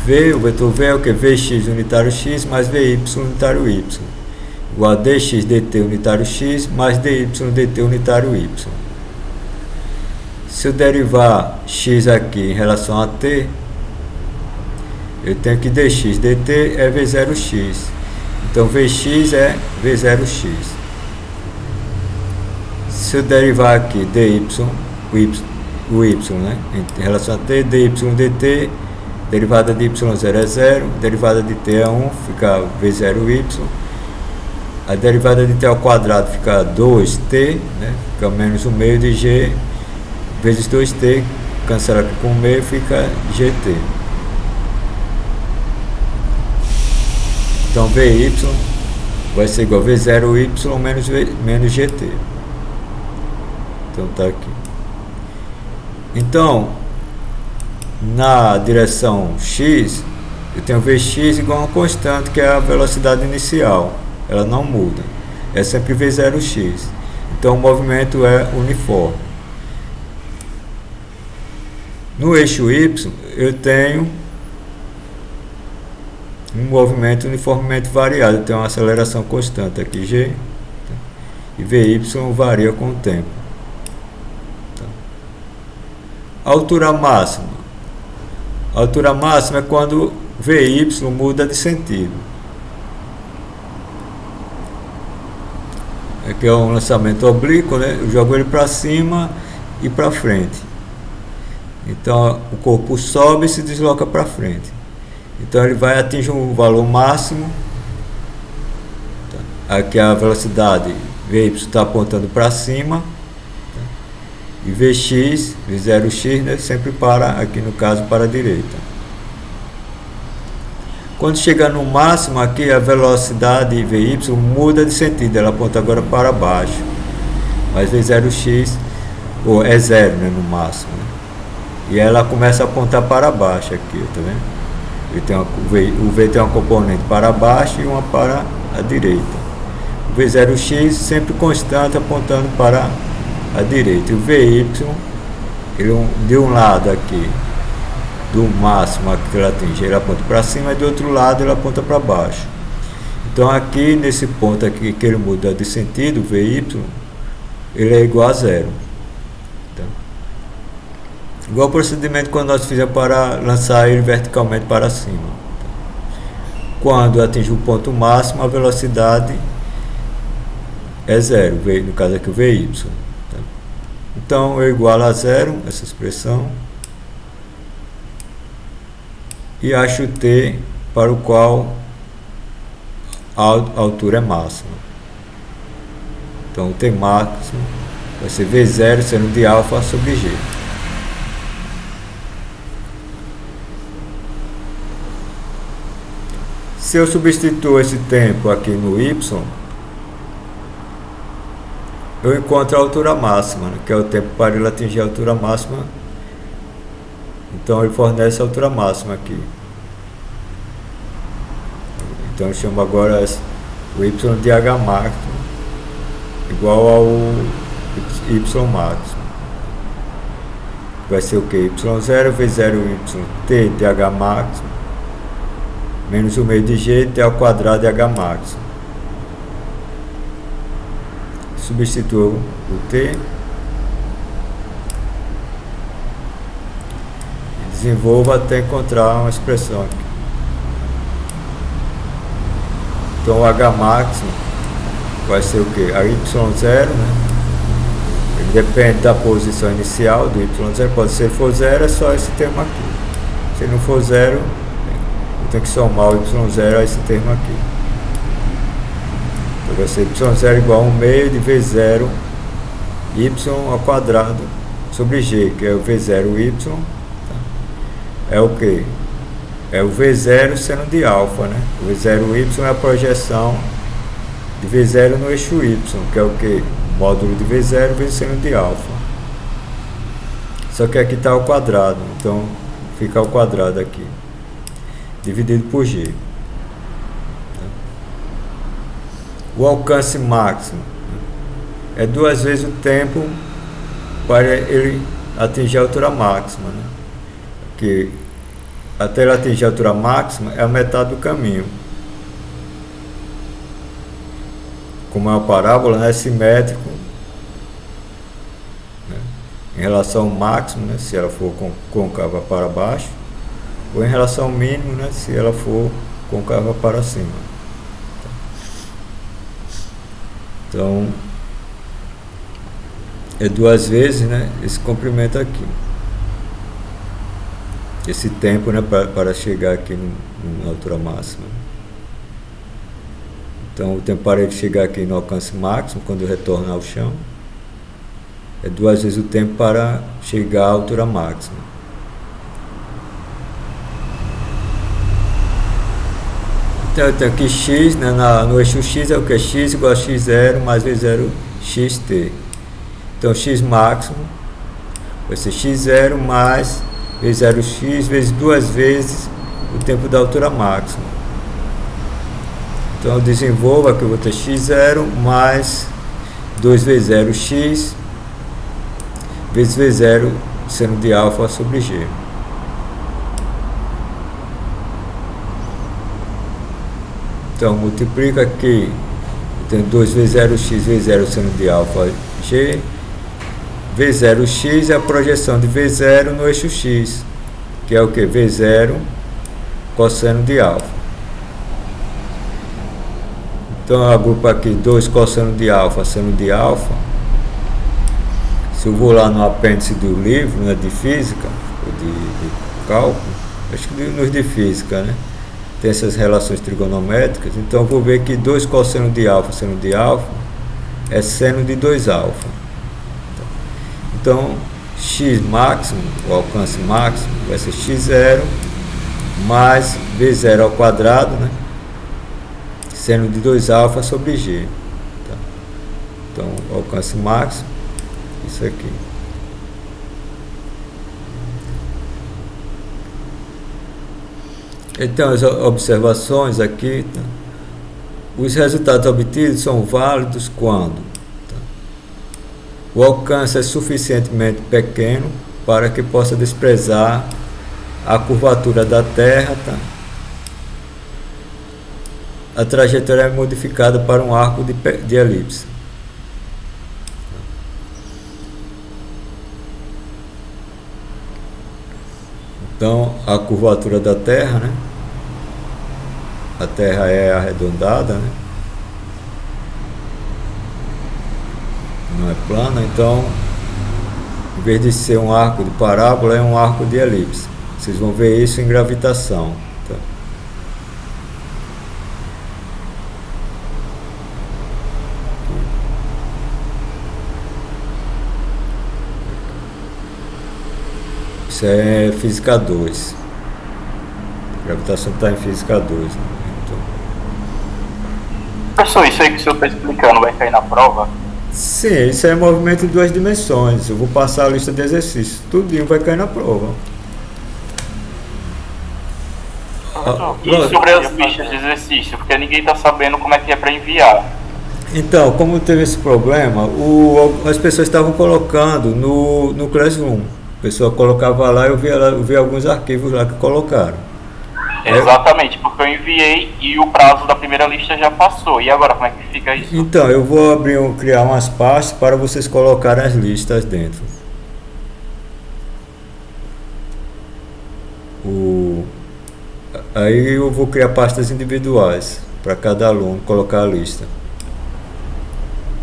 V, o vetor V é o que? Vx unitário x mais Vy unitário y. Igual a dx dt unitário x mais dy dt unitário y. Se eu derivar x aqui em relação a t, eu tenho que dx dt é v0x. Então, Vx é v0x. Se eu derivar aqui dy, o y, né? Em relação a t, dy dt, derivada de y0 é 0, derivada de t é 1, fica v0y, a derivada de t ao quadrado fica 2t, né? Fica menos 1 meio de g, vezes 2t, cancela aqui com 1 meio, fica gt. Então vy vai ser igual a v0y menos gt. Então tá aqui. Então, na direção x, eu tenho Vx igual a uma constante, que é a velocidade inicial. Ela não muda. É sempre V0x. Então, o movimento é uniforme. No eixo y, eu tenho um movimento uniformemente variado. Eu tenho uma aceleração constante aqui, g. E Vy varia com o tempo. Altura máxima. A altura máxima é quando Vy muda de sentido. Aqui é um lançamento oblíquo, né? Eu jogo ele para cima e para frente. Então o corpo sobe e se desloca para frente. Então ele vai atingir um valor máximo. Aqui a velocidade Vy está apontando para cima. E Vx, V0x, né, sempre para, aqui no caso, para a direita. Quando chega no máximo, aqui a velocidade Vy muda de sentido, ela aponta agora para baixo. Mas V0x ou é zero, né, no máximo, né? E ela começa a apontar para baixo aqui, tá vendo? O V tem uma componente para baixo e uma para a direita. O V0x sempre constante apontando para a direita. E o VY, ele, de um lado aqui, do máximo que ele atinge, ele aponta para cima, e do outro lado ele aponta para baixo. Então aqui, nesse ponto aqui que ele muda de sentido, o VY, ele é igual a zero. Então, igual o procedimento quando nós fizemos para lançar ele verticalmente para cima. Quando atinge o ponto máximo, a velocidade é zero, no caso aqui o VY. Então eu igualo a zero, essa expressão, e acho t para o qual a altura é máxima. Então o t máximo vai ser V0 seno de alfa sobre G. Se eu substituo esse tempo aqui no y, eu encontro a altura máxima, né, que é o tempo para ele atingir a altura máxima. Então ele fornece a altura máxima aqui. Então eu chamo agora o y de h máximo igual ao y máximo. Vai ser o que? y0 vezes 0y t de h máximo menos o meio de g t ao quadrado de h máximo. Substituo o t, desenvolvo até encontrar uma expressão aqui. Então o h máximo vai ser o que? A y0, né? Ele depende da posição inicial do y0. Pode ser, se for zero, é só esse termo aqui. Se não for zero, eu tenho que somar o y0 a esse termo aqui. Então vai ser y0 igual a 1 meio de v0 y ao quadrado sobre g, que é o v0y. Tá? É o que? É o v0 seno de alfa, né? O v0y é a projeção de v0 no eixo y, que é o que? Módulo de v0 vezes seno de alfa. Só que aqui está ao quadrado, então fica ao quadrado aqui, dividido por g. O alcance máximo é 2 vezes o tempo para ele atingir a altura máxima, né? Que até ele atingir a altura máxima é a metade do caminho. Como é uma parábola, né, é simétrico, né, em relação ao máximo, né, se ela for côncava para baixo, ou em relação ao mínimo, né, se ela for côncava para cima. Então é 2 vezes, né, esse comprimento aqui, esse tempo, né, para chegar aqui na altura máxima. Então o tempo para ele chegar aqui no alcance máximo, quando retorna ao chão, é 2 vezes o tempo para chegar à altura máxima. Então eu tenho aqui x, né, no eixo x é o que? X igual a x0 mais v0 xt. Então x máximo vai ser x0 mais v0x vezes 2 vezes o tempo da altura máxima. Então eu desenvolvo aqui, eu vou ter x0 mais 2 vezes 0x vezes v0 seno de alfa sobre g. Então multiplica aqui, eu tenho 2 vezes 0x vezes 0 seno de alfa g. V0x é a projeção de V0 no eixo x, que é o que? V0 cosseno de alfa. Então eu agrupo aqui 2 cosseno de alfa, seno de alfa. Se eu vou lá no apêndice do livro, né, de física, ou de cálculo, acho que nos de física, né, tem essas relações trigonométricas. Então eu vou ver que 2 cosseno de alfa, seno de alfa, é seno de 2 alfa. Então, x máximo, o alcance máximo, vai ser x0 mais v0 ao quadrado, né? Seno de 2 alfa sobre g. Tá? Então, o alcance máximo, isso aqui. Então, as observações aqui, tá? Os resultados obtidos são válidos quando, tá? O alcance é suficientemente pequeno para que possa desprezar a curvatura da Terra, tá? A trajetória é modificada para um arco de elipse. Então, a curvatura da Terra, né? A Terra é arredondada, né? Não é plana, então, em vez de ser um arco de parábola, é um arco de elipse. Vocês vão ver isso em gravitação. Tá? Isso é física 2. Gravitação está em física 2. Né? Então, Professor, isso aí que o senhor está explicando vai cair na prova? sim, isso é movimento em 2 dimensões. Eu vou passar a lista de exercícios. Tudinho vai cair na prova. E sobre as listas de exercício? Porque ninguém está sabendo como é que é para enviar. Então, como teve esse problema, as pessoas estavam colocando no Classroom. A pessoa colocava lá, eu vi alguns arquivos lá que colocaram. Exatamente, porque eu enviei e o prazo da primeira lista já passou. E agora, como é que fica isso? Então, eu vou criar umas pastas para vocês colocarem as listas dentro. Aí eu vou criar pastas individuais para cada aluno colocar a lista.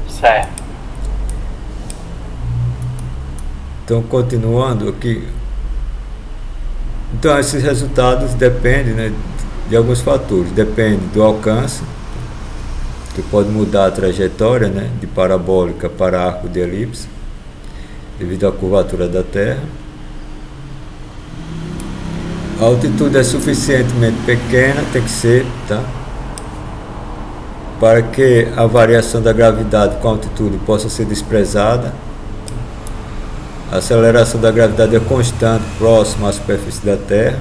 Certo. Então, continuando aqui. Então, esses resultados dependem, né, de alguns fatores. Depende do alcance, que pode mudar a trajetória, né, de parabólica para arco de elipse, devido à curvatura da Terra. A altitude é suficientemente pequena, tem que ser, tá? Para que a variação da gravidade com a altitude possa ser desprezada. A aceleração da gravidade é constante, próxima à superfície da Terra.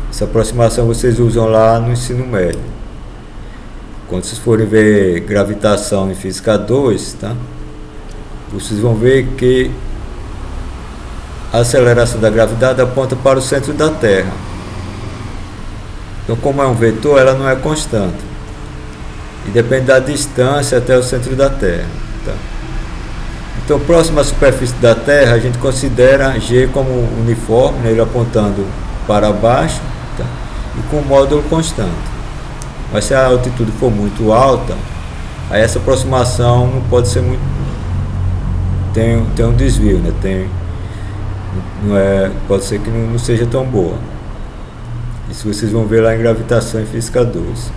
Essa aproximação vocês usam lá no ensino médio. Quando vocês forem ver gravitação em física 2, tá? Vocês vão ver que a aceleração da gravidade aponta para o centro da Terra. Então, como é um vetor, ela não é constante. E depende da distância até o centro da Terra. Tá? Então, próximo à superfície da Terra, a gente considera G como uniforme, né, ele apontando para baixo, tá? E com módulo constante. Mas se a altitude for muito alta, aí essa aproximação não pode ser muito... Tem um desvio, né? Pode ser que não seja tão boa. Isso vocês vão ver lá em gravitação em física 2.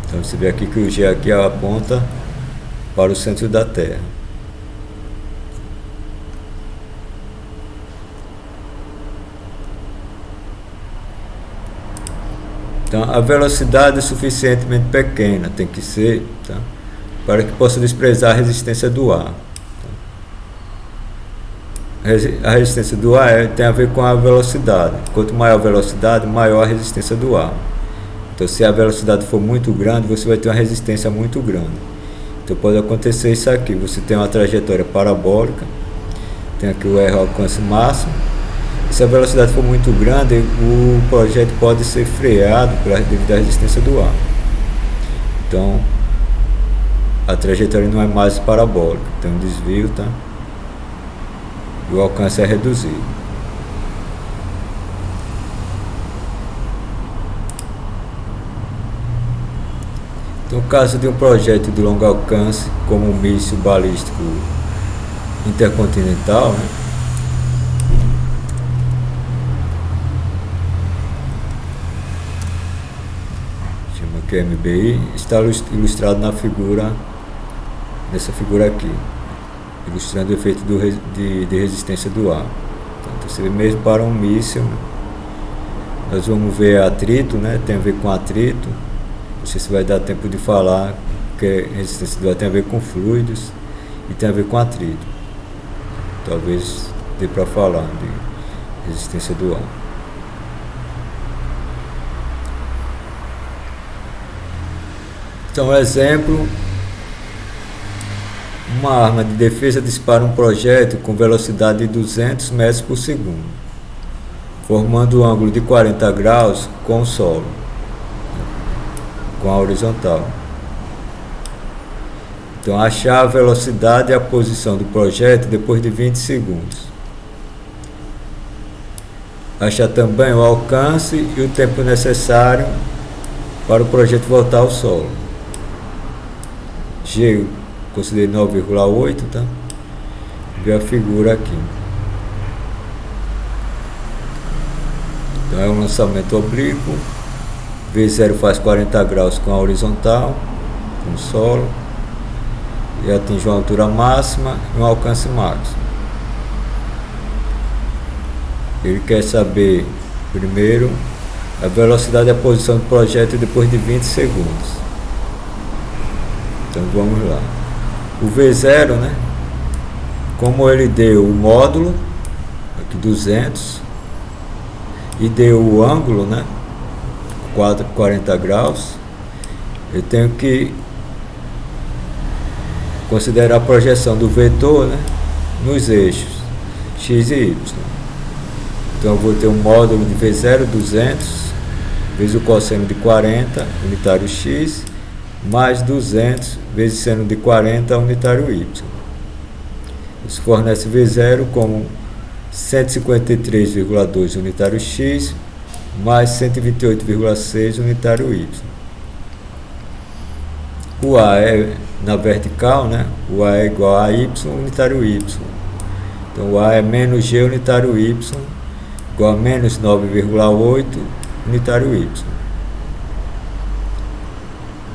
Então você vê aqui que o G aqui aponta para o centro da Terra. Então a velocidade é suficientemente pequena, tem que ser, tá? Para que possa desprezar a resistência do ar. A resistência do ar tem a ver com a velocidade. Quanto maior a velocidade, maior a resistência do ar. Então, se a velocidade for muito grande, você vai ter uma resistência muito grande. Então, pode acontecer isso aqui. Você tem uma trajetória parabólica, tem aqui o R alcance máximo. E se a velocidade for muito grande, o projeto pode ser freado devido à resistência do ar. Então, a trajetória não é mais parabólica. Tem um desvio, tá? O alcance é reduzido. Então, no caso de um projeto de longo alcance, como o míssil balístico intercontinental, né? Chama aqui MBI, está ilustrado nessa figura aqui, ilustrando o efeito de resistência do ar. Então, você vê mesmo para um míssil, né? Nós vamos ver atrito, né? Tem a ver com atrito. Não sei se vai dar tempo de falar, porque a resistência do ar tem a ver com fluidos e tem a ver com atrito. Talvez dê para falar de resistência do ar. Então, exemplo, uma arma de defesa dispara um projétil com velocidade de 200 metros por segundo, formando um ângulo de 40 graus com o solo, com a horizontal. Então, achar a velocidade e a posição do projétil depois de 20 segundos. Achar também o alcance e o tempo necessário para o projétil voltar ao solo. G, considerei 9,8, tá? Vê a figura aqui. Então é um lançamento oblíquo. V0 faz 40 graus com a horizontal, com o solo, e atinge uma altura máxima e um alcance máximo. Ele quer saber, primeiro, a velocidade e a posição do projétil depois de 20 segundos. Então vamos lá. O V0, né? Como ele deu o módulo, aqui 200, e deu o ângulo, né? 40 graus, eu tenho que considerar a projeção do vetor, né, nos eixos x e y. Então eu vou ter um módulo de V0 200 vezes o cosseno de 40 unitário x mais 200 vezes seno de 40 unitário y. Isso fornece V0 como 153,2 unitário x mais 128,6 unitário y. O A é na vertical, né? O A é igual a y unitário y. Então o A é menos g unitário y igual a menos 9,8 unitário y.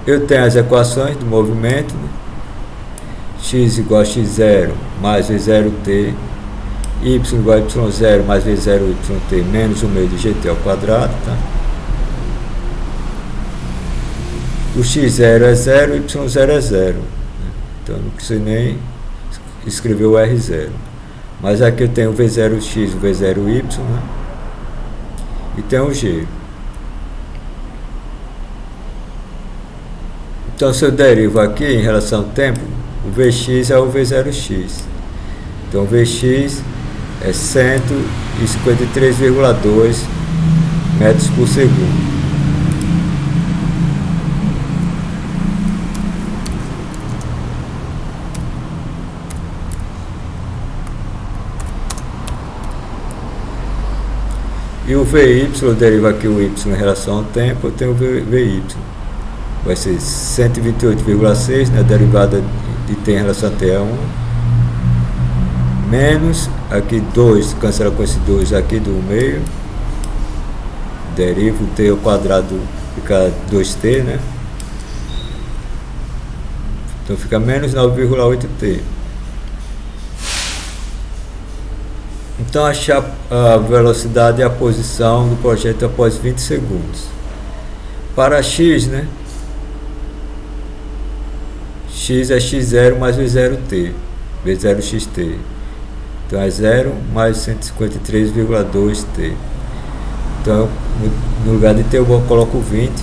Eu tenho as equações do movimento, né? X igual a x0 mais v0t, y igual a y0 mais v0yt menos o meio de gt ao quadrado, tá? O x0 é 0, o y0 é 0, né? Então não preciso nem escrever o R0. Mas aqui eu tenho o v0x, o v0y, né? E tem o g. Então se eu derivo aqui em relação ao tempo, o Vx é o V0x. Então o Vx é 153,2 metros por segundo. E o Vy, eu derivo aqui o y em relação ao tempo, eu tenho o Vy. Vai ser 128,6, né, a derivada de t em relação a t é 1. Menos, aqui 2, cancela com esse 2 aqui do meio. Derivo o t ao quadrado, fica 2t, né? Então fica menos 9,8t. Então achar a velocidade e a posição do projétil após 20 segundos. Para x, né? X é x0 mais v0t, v0xt. Então é 0 mais 153,2t. Então no lugar de t eu coloco 20 e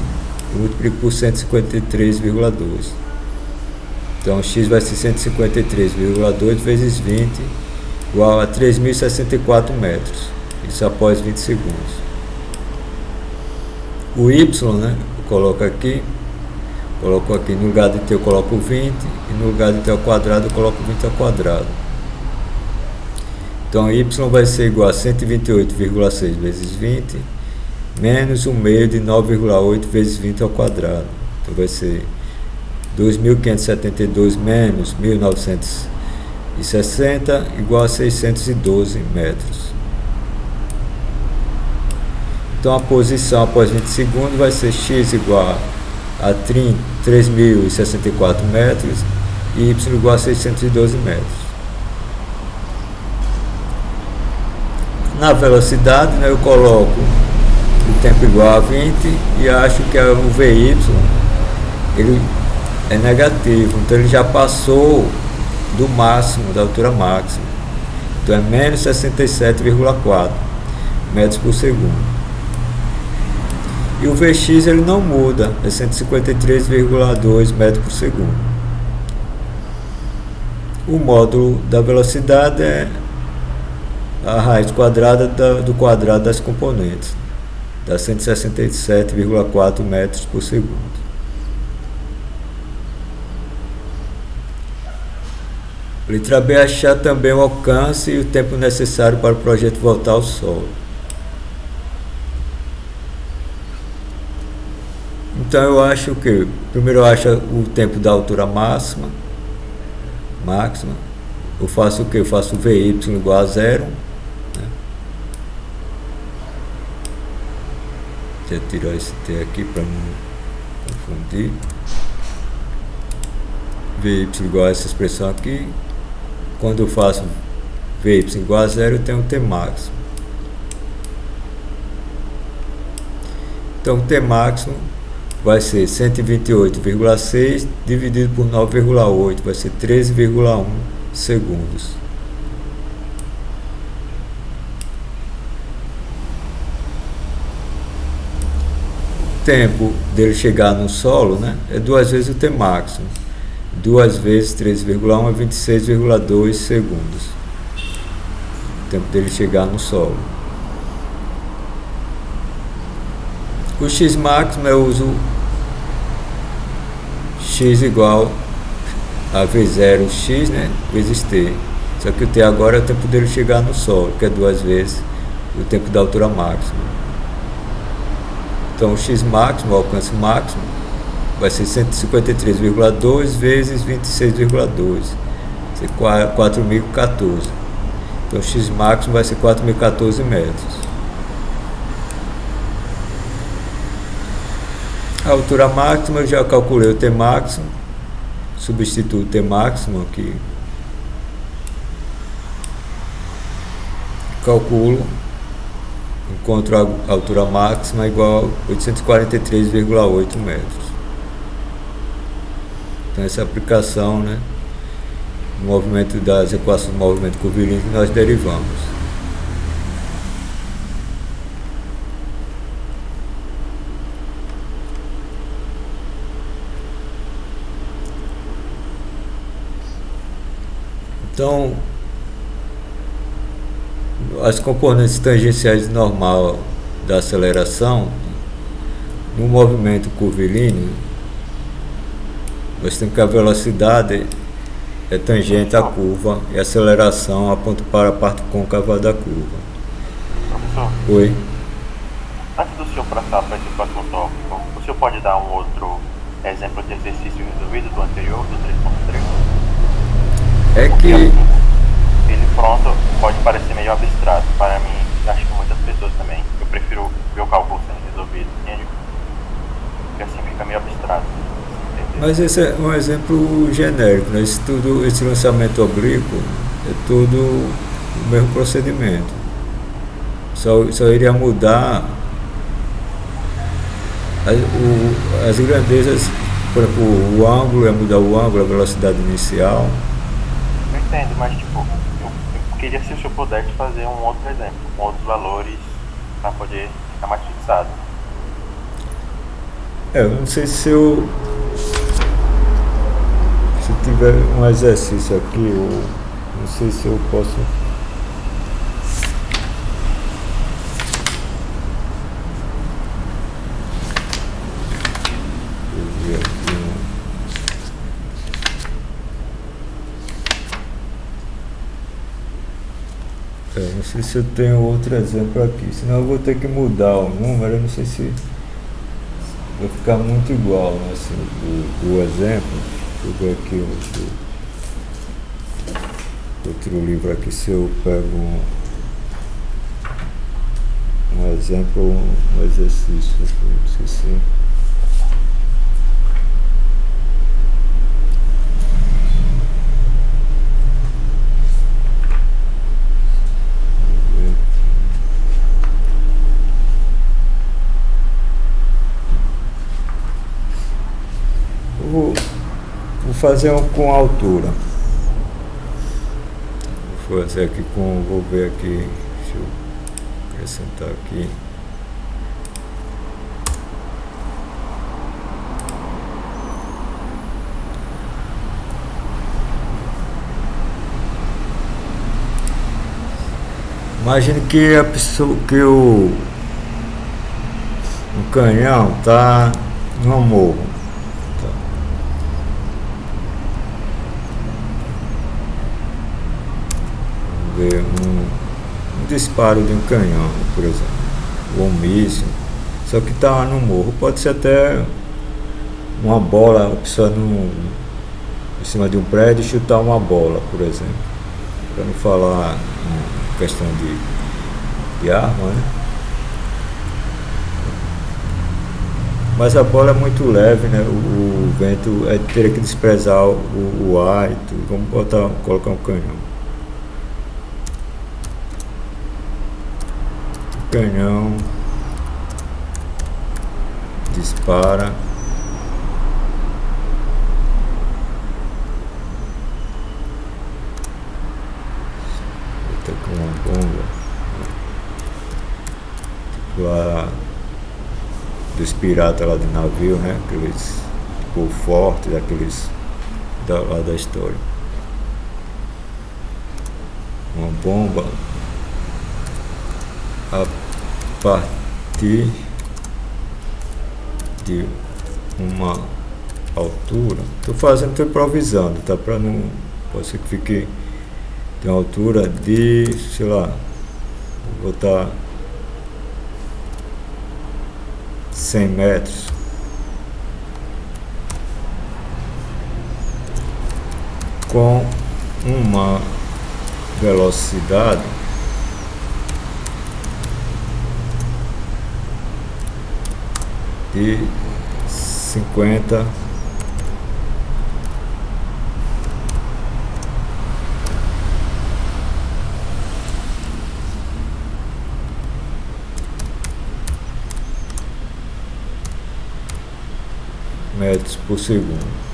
multiplico por 153,2. Então x vai ser 153,2 vezes 20 igual a 3.064 metros. Isso após 20 segundos. O y, né, eu coloco aqui no lugar de t eu coloco 20 e no lugar de t ao quadrado eu coloco 20 ao quadrado. Então y vai ser igual a 128,6 vezes 20 menos 1 meio de 9,8 vezes 20 ao quadrado. Então vai ser 2.572 menos 1.960 igual a 612 metros. Então a posição após 20 segundos vai ser x igual a 3.064 metros e y igual a 612 metros. Na velocidade, né, eu coloco o tempo igual a 20 e acho que o Vy ele é negativo, então ele já passou do máximo, da altura máxima. Então é menos 67,4 metros por segundo. E o Vx ele não muda, é 153,2 metros por segundo. O módulo da velocidade é a raiz quadrada do quadrado das componentes, dá 167,4 metros por segundo. Letra B, achar também o alcance e o tempo necessário para o projeto voltar ao solo. Então eu acho que, primeiro eu acho o tempo da altura máxima. Eu faço o que? Eu faço Vy igual a zero. Né? Deixa eu tirar esse T aqui para não confundir. Vy igual a essa expressão aqui. Quando eu faço Vy igual a zero, eu tenho o T máximo. Então o T máximo vai ser 128,6 dividido por 9,8, vai ser 13,1 segundos. O tempo dele chegar no solo, né, é 2 vezes o T máximo. 2 vezes 13,1 é 26,2 segundos. O tempo dele chegar no solo. O X máximo eu uso X igual a V0x, né, vezes T. Só que o T agora é o tempo dele chegar no solo, que é 2 vezes o tempo da altura máxima. Então o X máximo, o alcance máximo, vai ser 153,2 vezes 26,2, vai ser 4.014. Então o X máximo vai ser 4.014 metros. A altura máxima eu já calculei o T máximo, substituo o T máximo aqui, calculo, encontro a altura máxima igual a 843,8 metros. Então essa aplicação, né, do movimento das equações do movimento curvilíneo que nós derivamos. Então, as componentes tangenciais normal da aceleração, no movimento curvilíneo, nós temos que a velocidade é tangente à curva e a aceleração aponta para a parte côncava da curva. Professor? Oi? Antes do senhor passar para esse próximo tópico, o senhor pode dar um outro exemplo de exercício resolvido do anterior, do 3.3? É que ele pronto pode parecer meio abstrato para mim, acho que muitas pessoas também. Eu prefiro ver o cálculo sendo resolvido, entende? Porque assim fica meio abstrato. Mas esse é um exemplo genérico, né? Esse lançamento oblíquo é tudo o mesmo procedimento. Só iria mudar as grandezas, por exemplo, o ângulo, ia mudar o ângulo, a velocidade inicial. Eu entendo, mas tipo, eu queria se o senhor pudesse fazer um outro exemplo, com outros valores, para poder ficar mais fixado. Eu não sei se eu tiver um exercício aqui, eu não sei se eu posso. Não sei se eu tenho outro exemplo aqui, senão eu vou ter que mudar o número, eu não sei se vai ficar muito igual, né, assim, o exemplo. Deixa eu ver aqui outro livro aqui, se eu pego um exemplo, um exercício, não sei se... Vou fazer um com altura. Vou fazer aqui vou ver aqui, deixa eu acrescentar aqui. Imagine que a pessoa, que o canhão está no morro. Tá. Vamos ver um disparo de um canhão, por exemplo, ou um míssil. Só que está no morro. Pode ser até uma bola, a pessoa em cima de um prédio e chutar uma bola, por exemplo. Para não falar em questão de arma, né? Mas a bola é muito leve, né? O vento teria que desprezar o ar e tudo. Vamos colocar um canhão. O canhão dispara. Tá com uma bomba. Tipo lá dos piratas lá do navio, né? Aqueles tipo fortes, daqueles lá da história. Uma bomba a partir de uma altura. Tô improvisando, tá? Para não. Pode ser que fique. Tem uma altura de, sei lá, vou botar 100 metros. Com uma velocidade de 50 metros por segundo.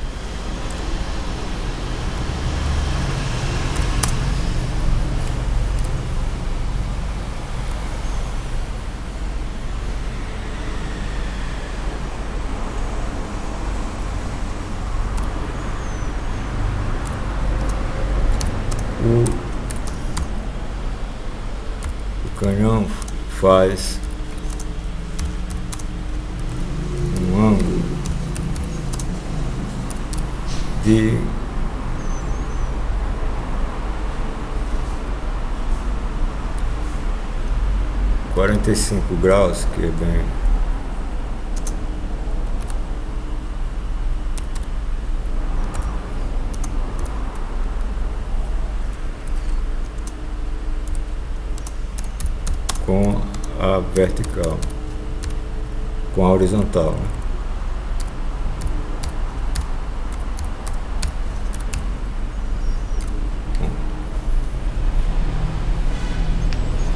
O canhão faz um ângulo de 45 graus, que é bem com a vertical, com a horizontal, né?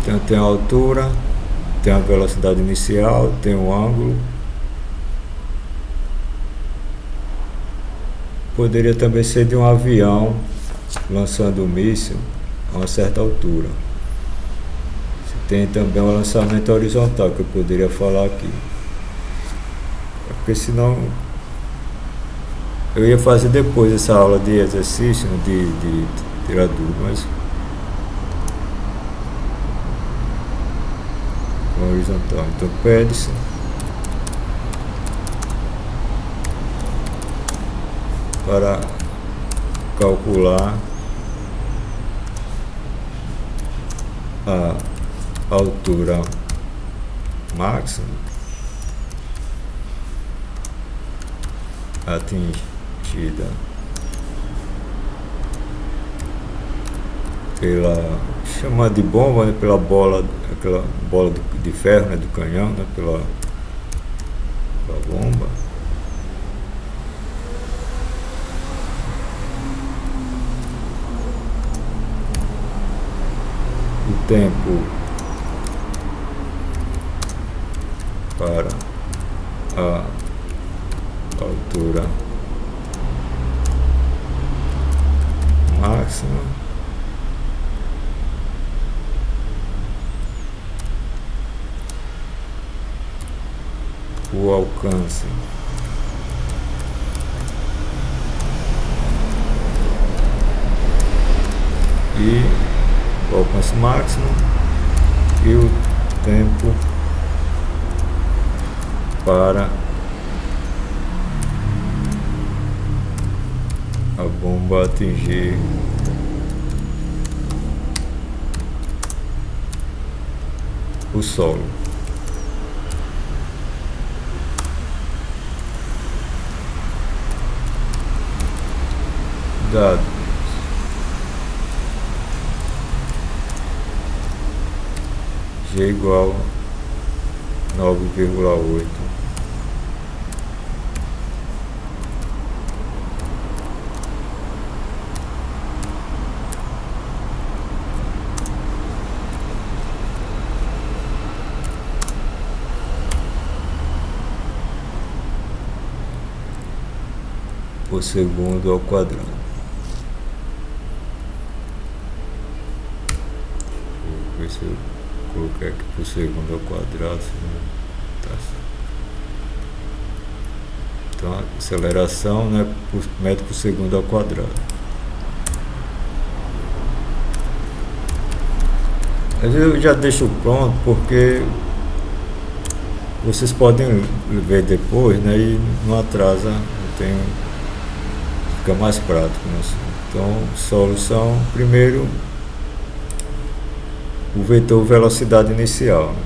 Então tem a altura, tem a velocidade inicial, tem o ângulo. Poderia também ser de um avião lançando um míssil a uma certa altura. Tem também o lançamento horizontal, que eu poderia falar aqui. Porque senão eu ia fazer depois essa aula de exercício, de tirar dúvida, mas horizontal. Então pede-se para calcular a altura máxima atingida pela, chamar de bomba, né, pela bola, aquela bola de ferro, né, do canhão, né, pela bomba. O tempo para a altura máxima o alcance e o alcance máximo e o tempo para a bomba atingir o solo. Dados G igual 9,8. Por segundo ao quadrado. Vou ver se eu colocar aqui por segundo ao quadrado. Tá. Então a aceleração, né, por metro por segundo ao quadrado. Eu já deixo pronto porque vocês podem ver depois, né, e não atrasa, não tem. Fica mais prático, né? Então, solução, primeiro o vetor velocidade inicial, né?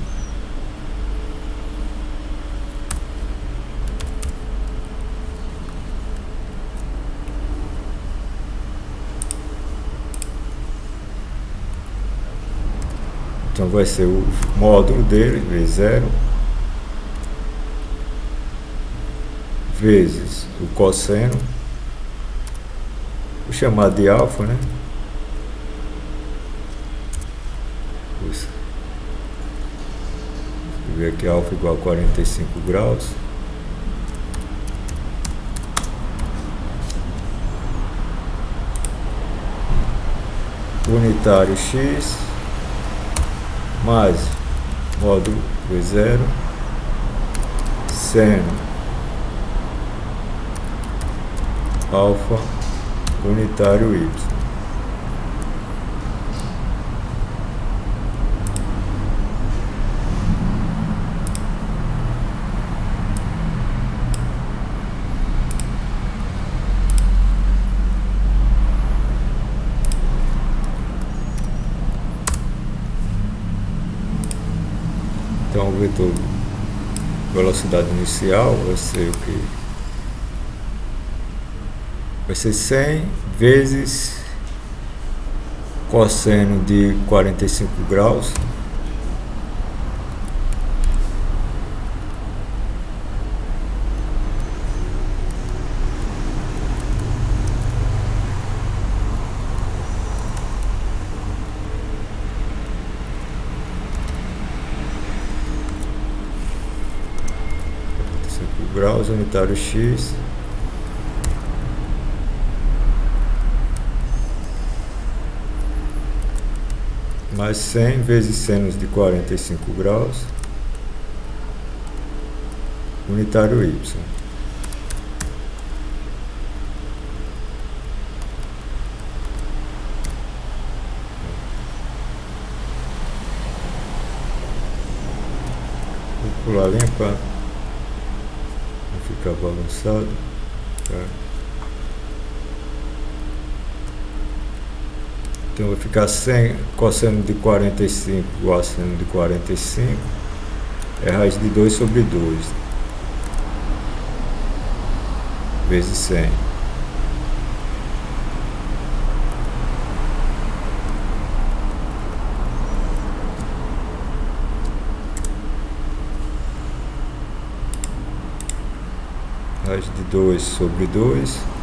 Então vai ser o módulo dele, V0, vezes o cosseno, vou chamar de alfa, né? Vou ver aqui alfa igual a 45 graus. Unitário x mais módulo V0 seno alfa unitário y. Então o vetor velocidade inicial vai ser o que? Vai ser 100 vezes cosseno de 45 graus graus unitário x mais 100 vezes seno de 45 graus unitário y. Vou pular a linha para não ficar balançado. Tá? Então vai ficar 100 cosseno de 45 igual a seno de 45 é raiz de 2 sobre 2 vezes 100. Raiz de 2 sobre 2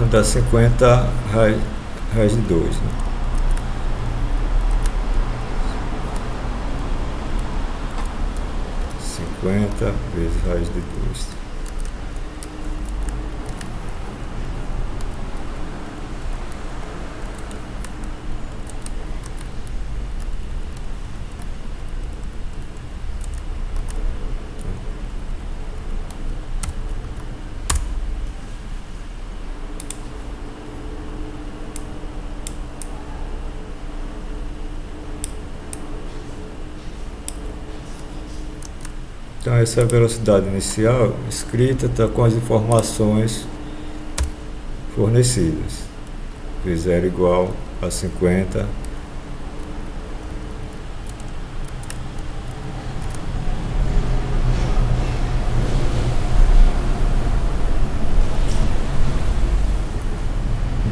então dá 50 raiz de 2, né? Vezes raiz de 2. Então essa é a velocidade inicial escrita, está com as informações fornecidas. V0 igual a 50.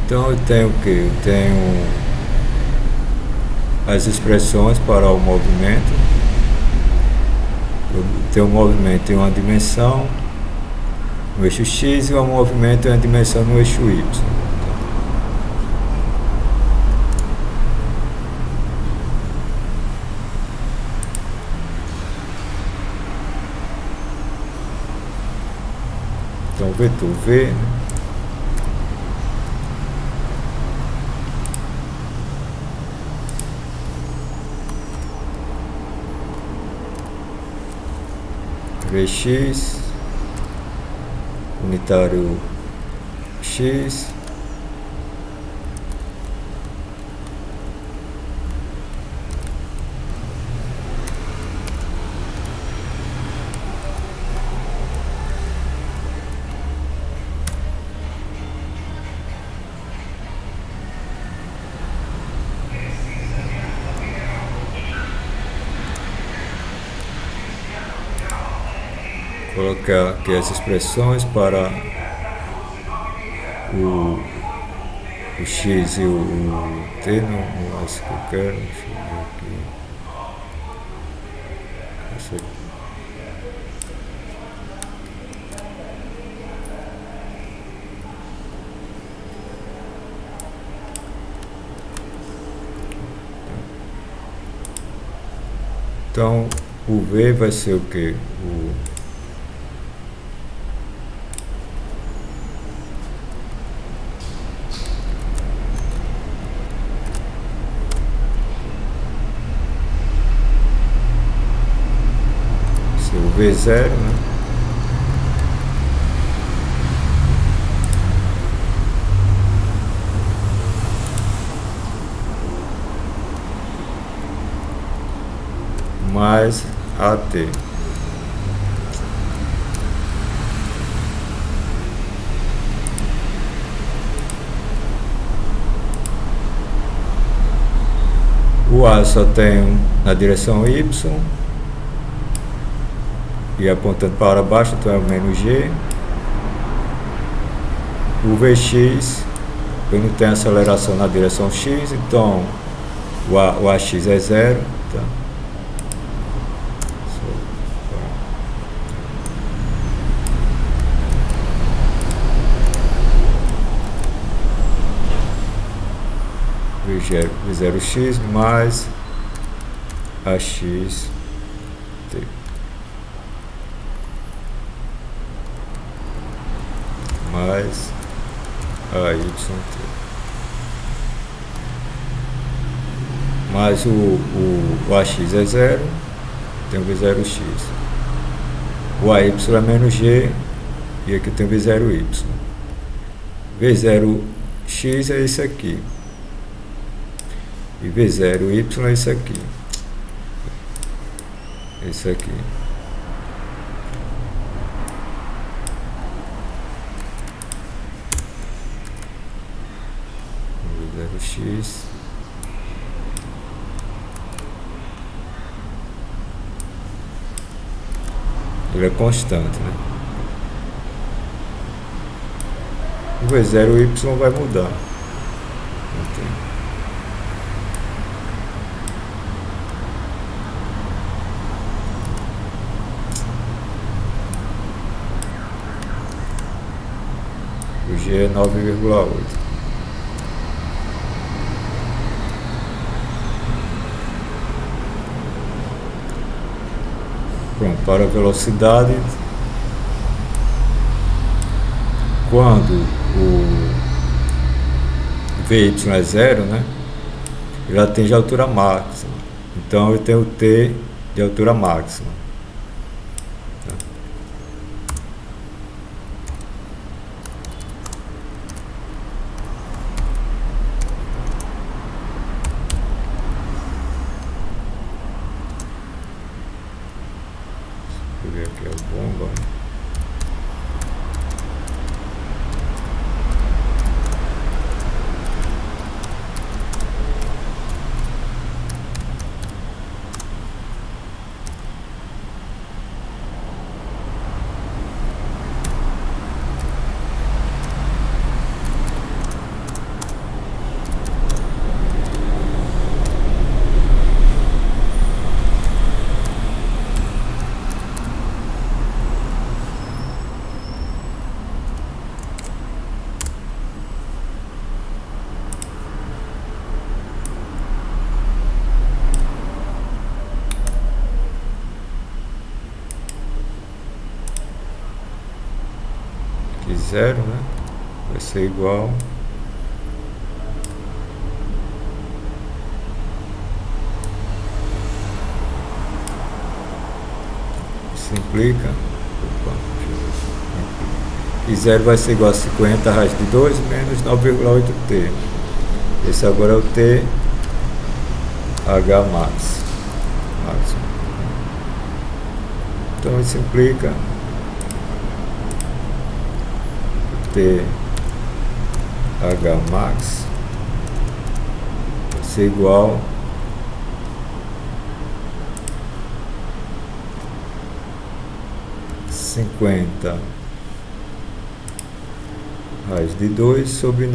Então eu tenho o que? Eu tenho as expressões para o movimento. Eu tenho um movimento em uma dimensão no eixo X e um movimento em uma dimensão no eixo Y. Então o vetor V, né? Vx, unitário X, colocar aqui as expressões para o X e o T, não é isso que eu quero. Deixa eu ver aqui. Essa aqui. Então o V vai ser o que? O V0, né? Mais AT. O A só tem na direção Y e apontando para baixo, então é o menos G. O Vx, eu não tenho aceleração na direção X, então o AX é zero. Tá? V0x mais AX T. Mais AYT. Mais o AX é zero, tem o V0x. O AY é menos G, e aqui tem o V0y. V0x é esse aqui. E V0y é isso aqui. Esse aqui. V0x. Ele é constante, né? O V0y vai mudar. O G é 9,8. Pronto, para a velocidade, quando o VY é zero, né, ele atinge a altura máxima. Então eu tenho o T de altura máxima. Aqui 0, né? Vai ser igual simplica. Opa, e 0 vai ser igual a 50 raiz de 2 menos 9,8t. Esse agora é o t h máximo. Então ele simplica t h max vai ser igual a 50 raiz de 2 sobre 9,8.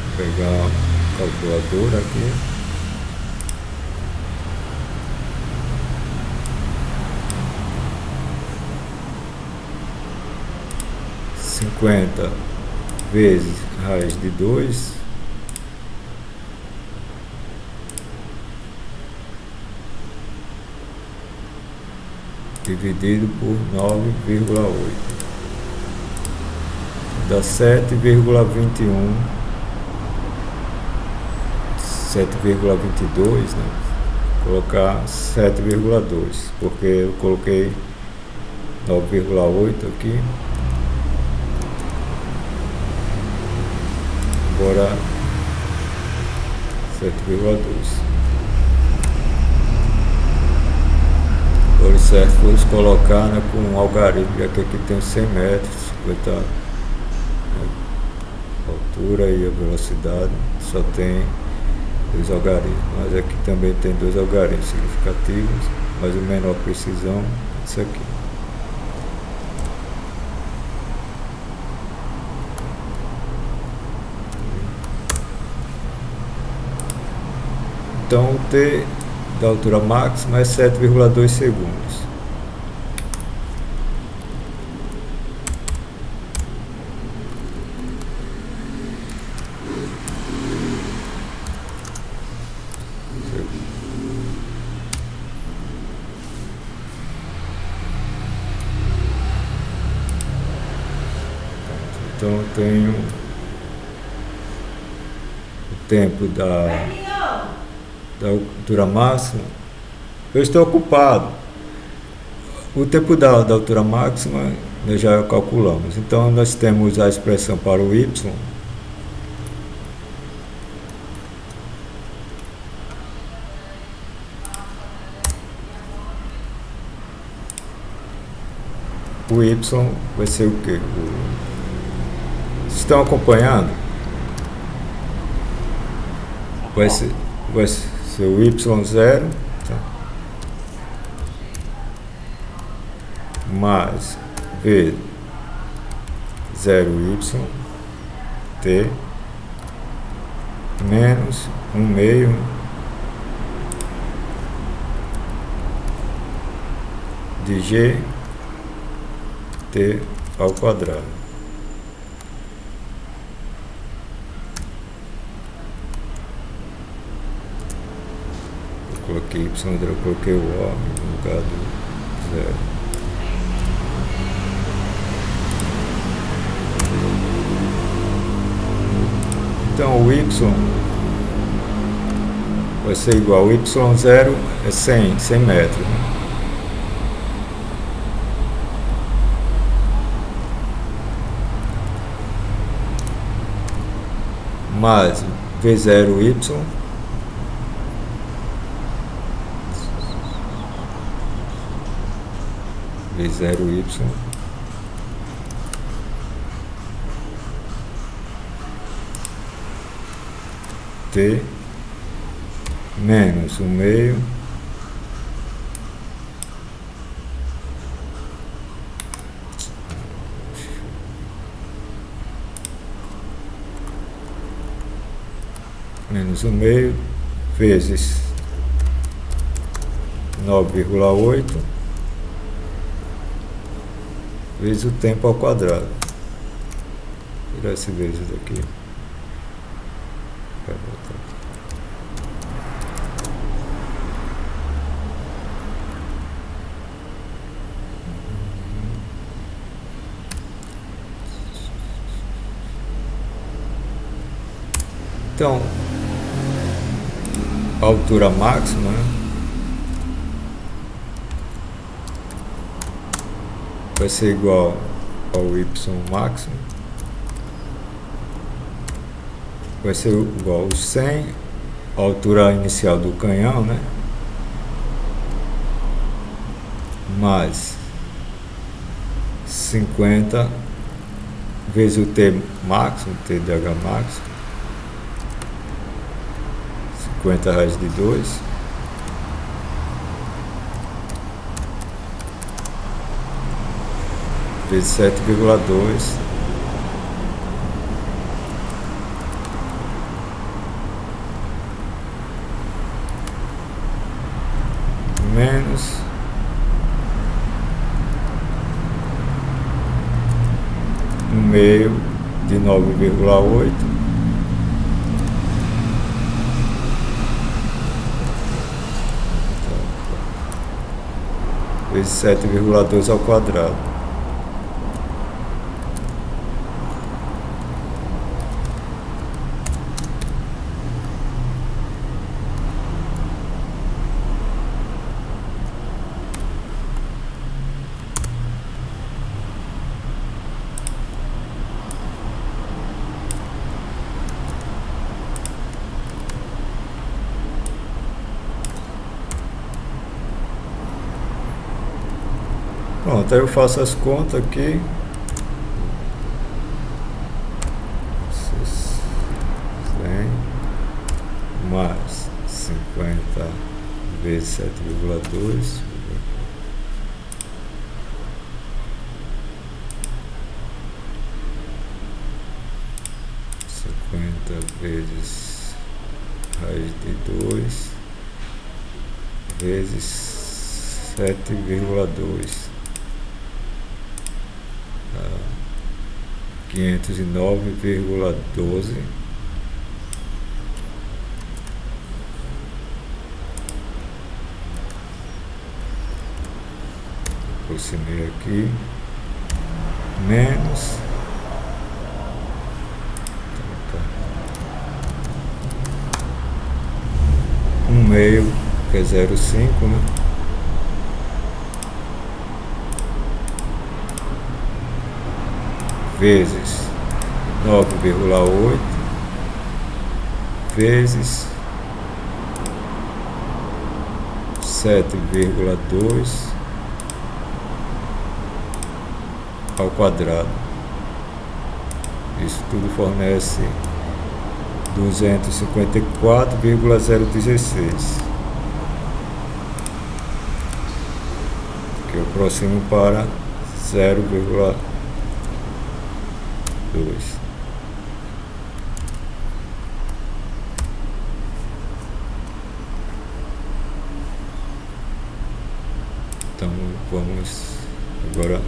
Vou pegar a calculadora aqui. Vezes raiz de 2 dividido por 9,8 dá 7,21, 7,22, né? Vou colocar 7,2 porque eu coloquei 9,8 aqui. Agora 7,2. Agora o certo foi colocar, né, com um algarismo, já que aqui tem 100 metros, 50 a altura e a velocidade, só tem 2 algarismos, mas aqui também tem 2 algarismos significativos, mas o menor precisão é isso aqui. Então o t da altura máxima é 7,2 segundos. Então eu tenho o tempo da altura máxima. Eu estou ocupado. O tempo da altura máxima nós já calculamos. Então nós temos a expressão para o y. O y vai ser o quê? Vocês estão acompanhando? Vai ser o y0, tá? Mais v 0y t menos 1/2 de g t ao quadrado. Eu coloquei y, eu coloquei o O no lugar do 0. Então o y vai ser igual, o y0 é 100 metros, né? Mais v0y vezes 0y t menos 1/2 menos 1/2 vezes 9,8 vezes o tempo ao quadrado. Tirar esse vezes daqui. Vai voltar. Então, a altura máxima, né, vai ser igual ao y máximo, vai ser igual ao 100, a altura inicial do canhão, né, mais 50 vezes o t máximo, tdh máximo, 50 raiz de 2, vezes 7,2 menos 1/2 de 9,8 vezes 7,2 ao quadrado. Pronto, aí eu faço as contas aqui. 100 mais 50 vezes 7,2 50 vezes raiz de 2 vezes 7,2 509,12 aproximei aqui menos 1/2 que é 0,5, né? Vezes 9,8 vezes 7,2 ao quadrado. Isso tudo fornece 254,016, que eu aproximo para 0,2. Então vamos agora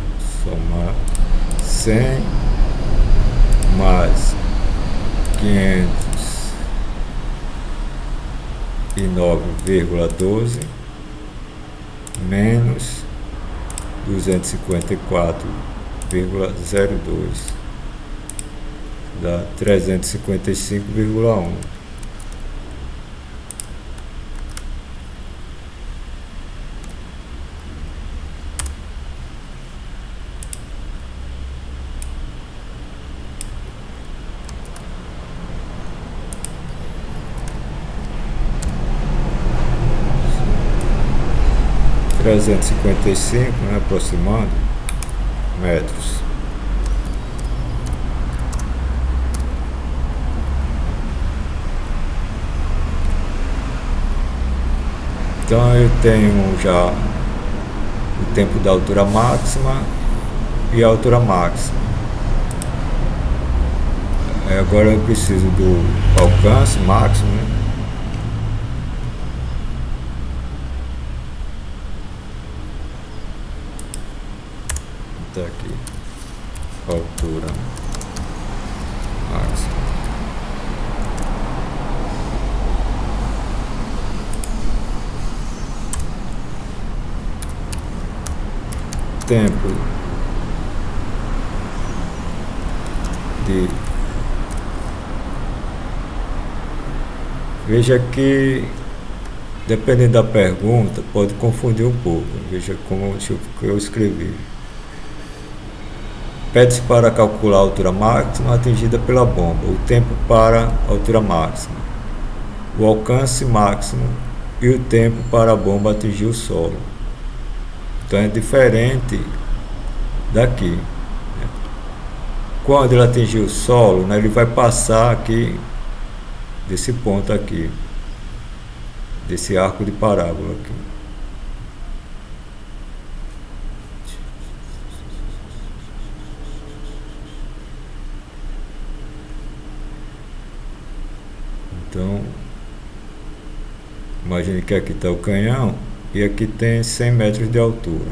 somar 100 mais 509,12 menos 254,02 dá 355,1. 355, né, aproximando metros. Então eu tenho já o tempo da altura máxima e a altura máxima. Agora eu preciso do alcance máximo, né? Tá aqui, altura máxima. Tempo de... Veja que, dependendo da pergunta, pode confundir um pouco. Veja como eu escrevi. Pede-se para calcular a altura máxima atingida pela bomba, o tempo para a altura máxima, o alcance máximo e o tempo para a bomba atingir o solo. Então é diferente daqui, né? Quando ele atingir o solo, né, ele vai passar aqui desse ponto aqui, desse arco de parábola aqui. Então, imagine que aqui está o canhão e aqui tem 100 metros de altura.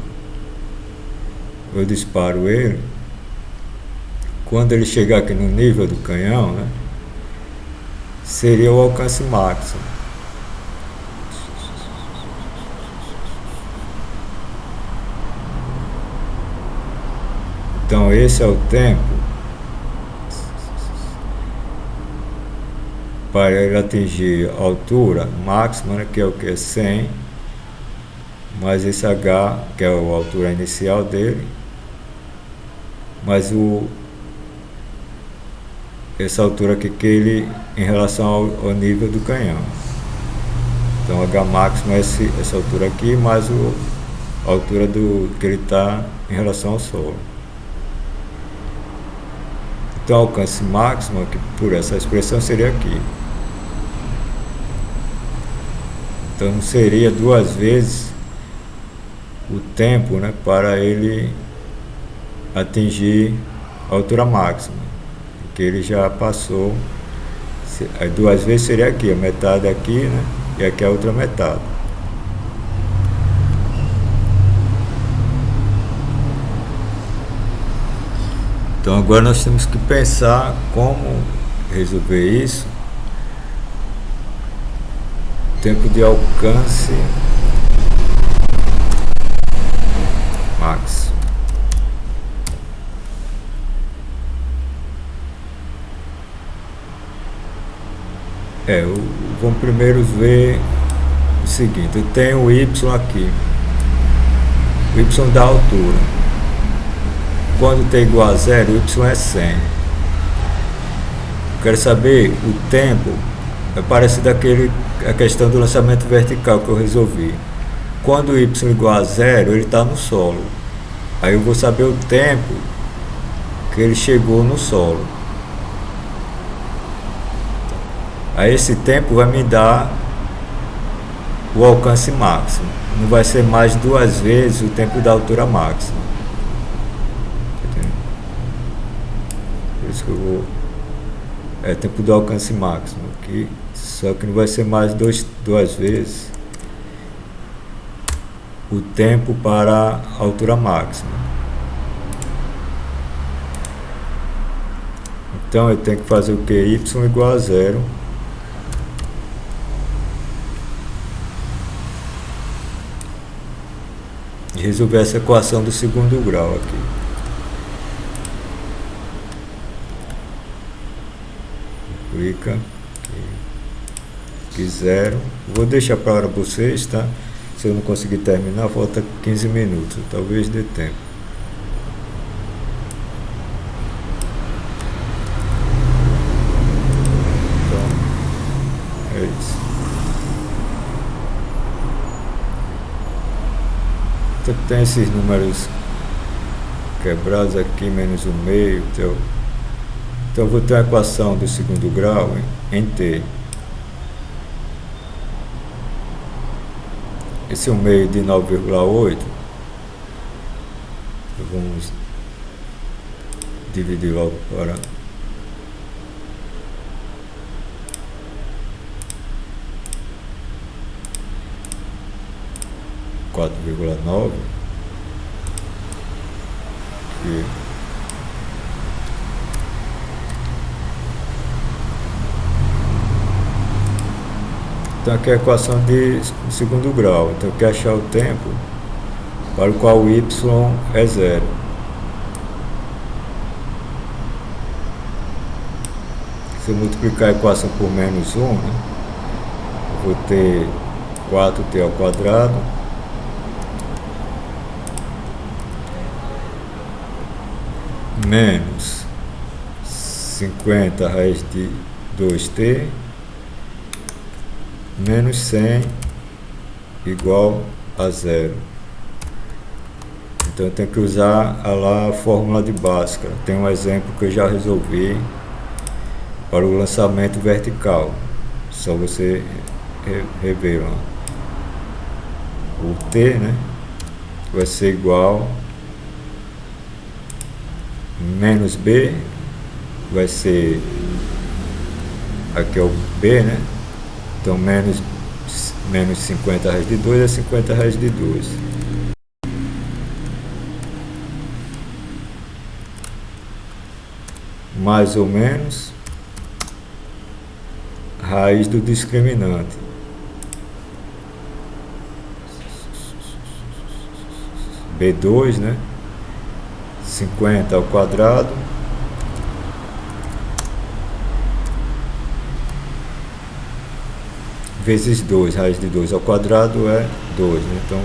Eu disparo ele. Quando ele chegar aqui no nível do canhão, né, seria o alcance máximo. Então esse é o tempo para ele atingir a altura máxima, né, que é o que é 100, mais esse H, que é a altura inicial dele, mais essa altura aqui que ele em relação ao nível do canhão. Então H máximo é essa altura aqui, mais a altura que ele está em relação ao solo. Então o alcance máximo aqui, por essa expressão, seria aqui. Então não seria duas vezes o tempo, né, para ele atingir a altura máxima, porque ele já passou. As duas vezes seria aqui, a metade aqui, né, e aqui a outra metade. Então agora nós temos que pensar como resolver isso. Tempo de alcance máximo. Vamos primeiro ver o seguinte. Eu tenho o Y aqui, o Y da altura. Quando t é igual a 0, o Y é 100. Eu quero saber o tempo. É parecido a questão do lançamento vertical que eu resolvi. Quando o Y é igual a 0, ele está no solo. Aí eu vou saber o tempo que ele chegou no solo. Aí esse tempo vai me dar o alcance máximo. Não vai ser mais duas vezes o tempo da altura máxima. Por isso que eu vou... tempo do alcance máximo aqui. Só que não vai ser mais duas vezes o tempo para a altura máxima. Então eu tenho que fazer o que? Y igual a 0. E resolver essa equação do segundo grau aqui. Clica aqui 0. Vou deixar para vocês, tá? Se eu não conseguir terminar, volta 15 minutos, talvez dê tempo. Então, é isso. tem esses números quebrados aqui, menos o meio. Então eu vou ter a equação do segundo grau em T. Esse é o meio de 9,8. Vamos dividir logo para 4,9. Então aqui é a equação de segundo grau. Então eu quero achar o tempo para o qual o y é zero. Se eu multiplicar a equação por menos 1, né, eu vou ter 4t ao quadrado menos 50 raiz de 2t menos 100 igual a zero. Então eu tenho que usar a fórmula de Bhaskara. Tem um exemplo que eu já resolvi para o lançamento vertical. Só você rever lá. O T, né, vai ser igual menos B, vai ser, aqui é o B, né? Então menos 50 raiz de 2 é 50 raiz de 2. Mais ou menos raiz do discriminante. B2, né? 50 ao quadrado vezes 2, raiz de 2 ao quadrado é 2, né? Então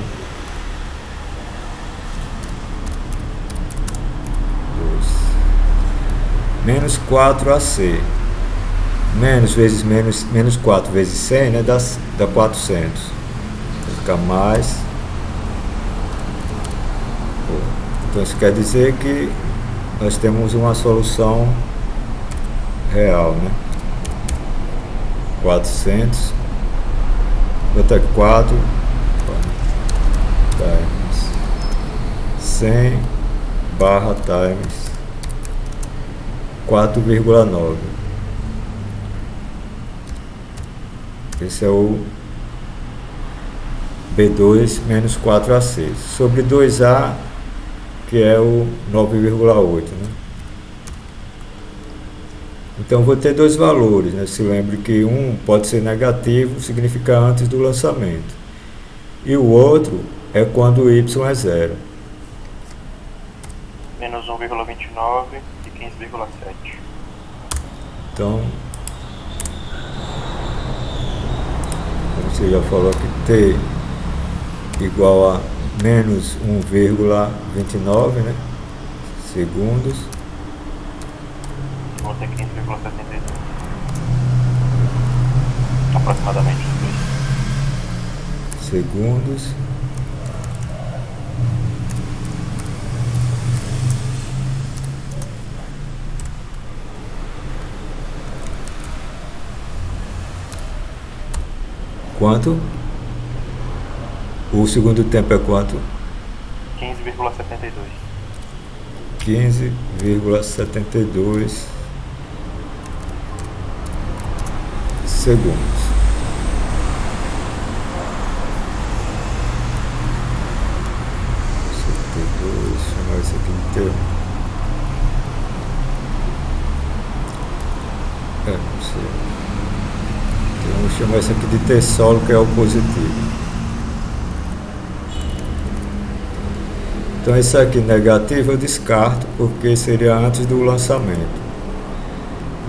2 menos 4ac, menos vezes menos 4 vezes 100, né, dá 400. Vai ficar mais. Então isso quer dizer que nós temos uma solução real, né? 400, bota 4 times 100 barra times 4,9. Esse é o B2 menos 4ac sobre 2a, que é o 9,8, né? Então vou ter dois valores, né? Se lembre que um pode ser negativo, significa antes do lançamento, e o outro é quando o y é zero. Menos 1,29 e 15,7. Então, como você já falou que t igual a menos 1,29, né, segundos. Vou ter 15,72. Aproximadamente os 2 segundos. Quanto? O segundo tempo é quanto? 15,72. 15,72 segundos. Chamar isso aqui de T. Não sei. Então, vamos chamar isso aqui de T solo, que é o positivo. Então esse aqui negativo eu descarto, porque seria antes do lançamento.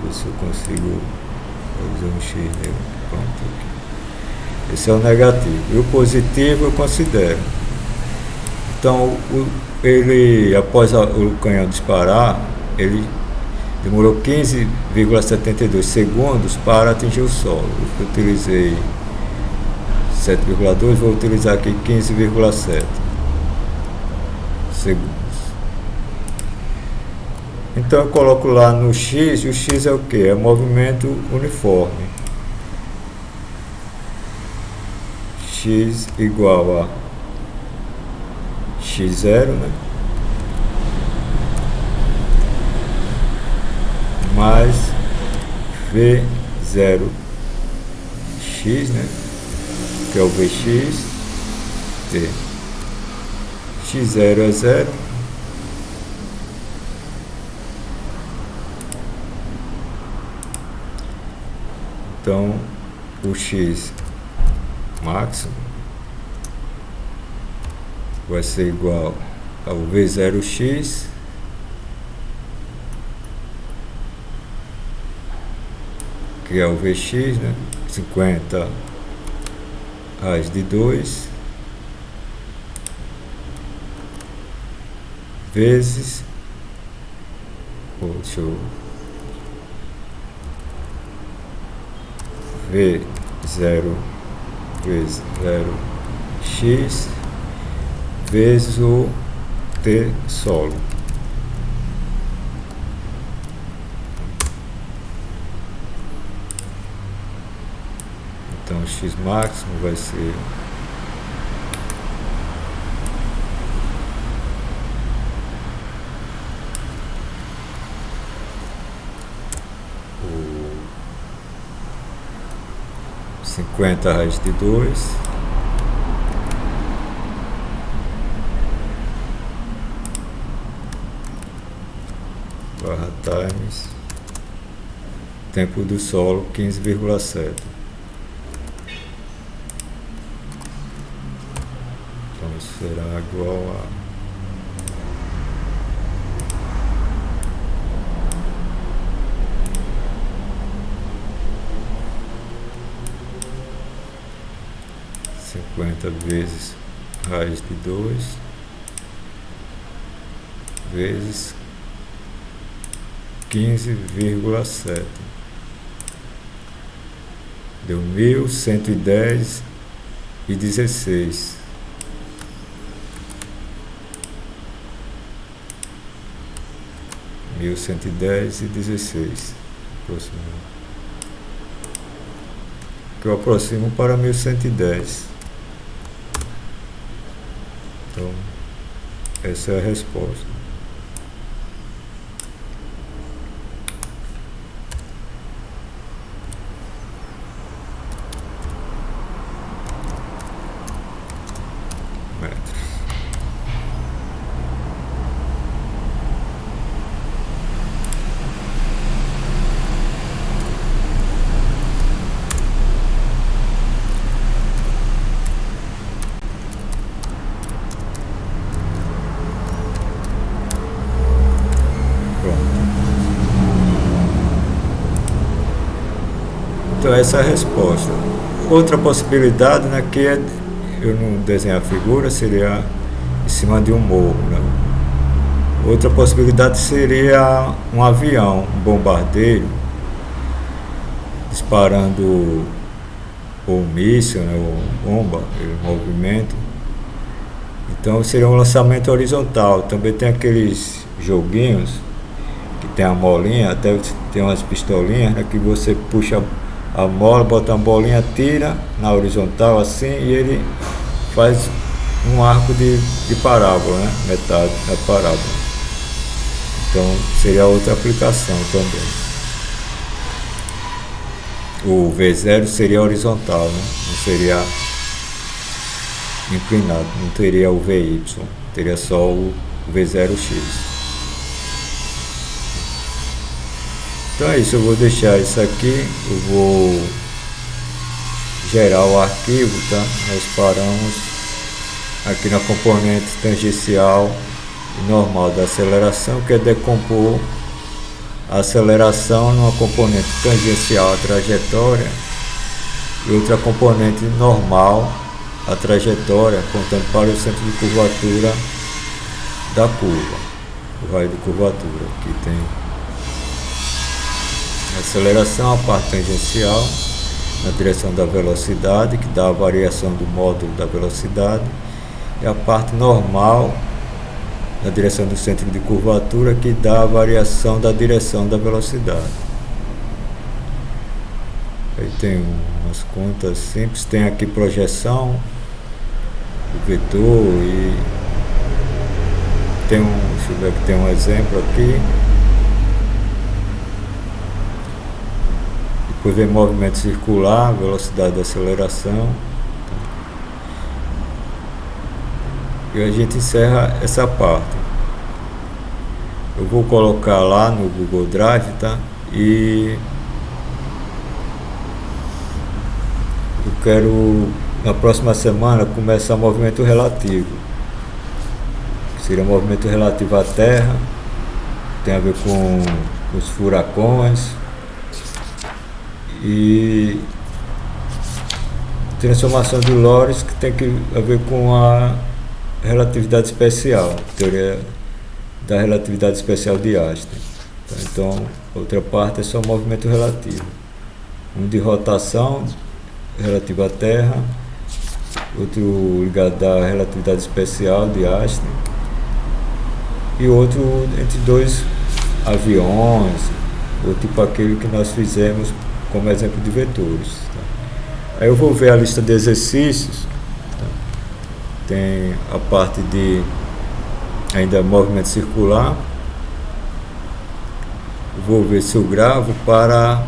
Ver se eu consigo fazer um X nele. Pronto, aqui. Esse é o negativo. E o positivo eu considero. Então ele, após o canhão disparar, ele demorou 15,72 segundos para atingir o solo. Eu utilizei 7,2, vou utilizar aqui 15,7. segundos. Então eu coloco lá no X, e o X é o que? É movimento uniforme. X igual a x0, né? Mais V0x, né? Que é o Vx, T. X0 é 0. Então, o X máximo vai ser igual ao V0x que é o Vx, né? 50 raiz de 2 vezes, deixa eu V0 vezes 0x vezes o T solo. Então x máximo vai ser o 50 raiz de 2 barra times tempo do solo 15,7. Então será igual a 50 vezes raiz de 2 vezes 15,7 deu 1.110,16. Que eu aproximo para 1110. Então essa é a resposta. Então essa é a resposta. Outra possibilidade, né, que é, eu não desenhar a figura, seria em cima de um morro, né? Outra possibilidade seria um avião, um bombardeiro, disparando ou míssil, né, ou bomba, em movimento. Então seria um lançamento horizontal. Também tem aqueles joguinhos que tem a molinha, até tem umas pistolinhas, né, que você puxa a mola, bota a bolinha, tira na horizontal assim e ele faz um arco de parábola, né? Metade da parábola. Então seria outra aplicação também. O V0 seria horizontal, né? Não seria inclinado, não teria o VY, teria só o V0x. Então é isso, eu vou deixar isso aqui, eu vou gerar o arquivo, tá? Nós paramos aqui na componente tangencial e normal da aceleração, que é decompor a aceleração numa componente tangencial à trajetória e outra componente normal à trajetória, apontando para o centro de curvatura da curva, o raio de curvatura. Aqui tem a aceleração, a parte tangencial na direção da velocidade, que dá a variação do módulo da velocidade, e a parte normal na direção do centro de curvatura, que dá a variação da direção da velocidade. Aí tem umas contas simples, tem aqui projeção do vetor e tem deixa eu ver que tem um exemplo aqui. Depois vem movimento circular, velocidade da aceleração. E a gente encerra essa parte. Eu vou colocar lá no Google Drive, tá? E eu quero na próxima semana começar movimento relativo. Que seria movimento relativo à Terra, tem a ver com os furacões e transformação de Lorentz, que tem a ver com a relatividade especial, teoria da relatividade especial de Einstein. Então, outra parte é só movimento relativo. Um de rotação relativo à Terra, outro ligado à relatividade especial de Einstein e outro entre dois aviões, ou tipo aquele que nós fizemos como exemplo de vetores. Tá? Aí eu vou ver a lista de exercícios. Tá? Tem a parte de ainda movimento circular. Eu vou ver se eu gravo para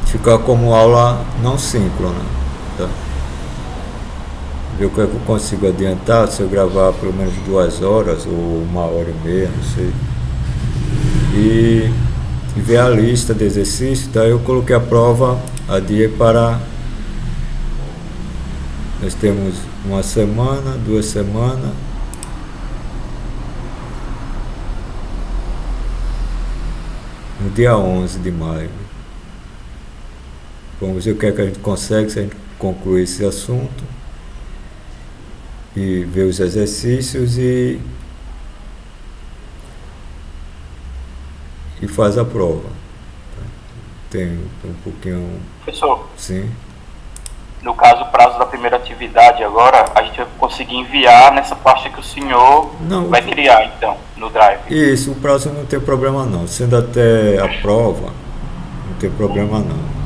ficar como aula não síncrona. Tá? Ver o que é que eu consigo adiantar, se eu gravar pelo menos 2 horas ou 1h30, não sei. E ver a lista de exercícios. Daí eu coloquei a prova a dia para... Nós temos 1 semana, 2 semanas. No dia 11 de maio. Vamos ver o que é que a gente consegue, se a gente concluir esse assunto. E ver os exercícios e faz a prova. Tem um pouquinho... Professor, sim. No caso, o prazo da primeira atividade agora, a gente vai conseguir enviar nessa pasta que o senhor vai criar, então, no Drive. Isso, o prazo não tem problema não. Sendo até a prova, não tem problema não.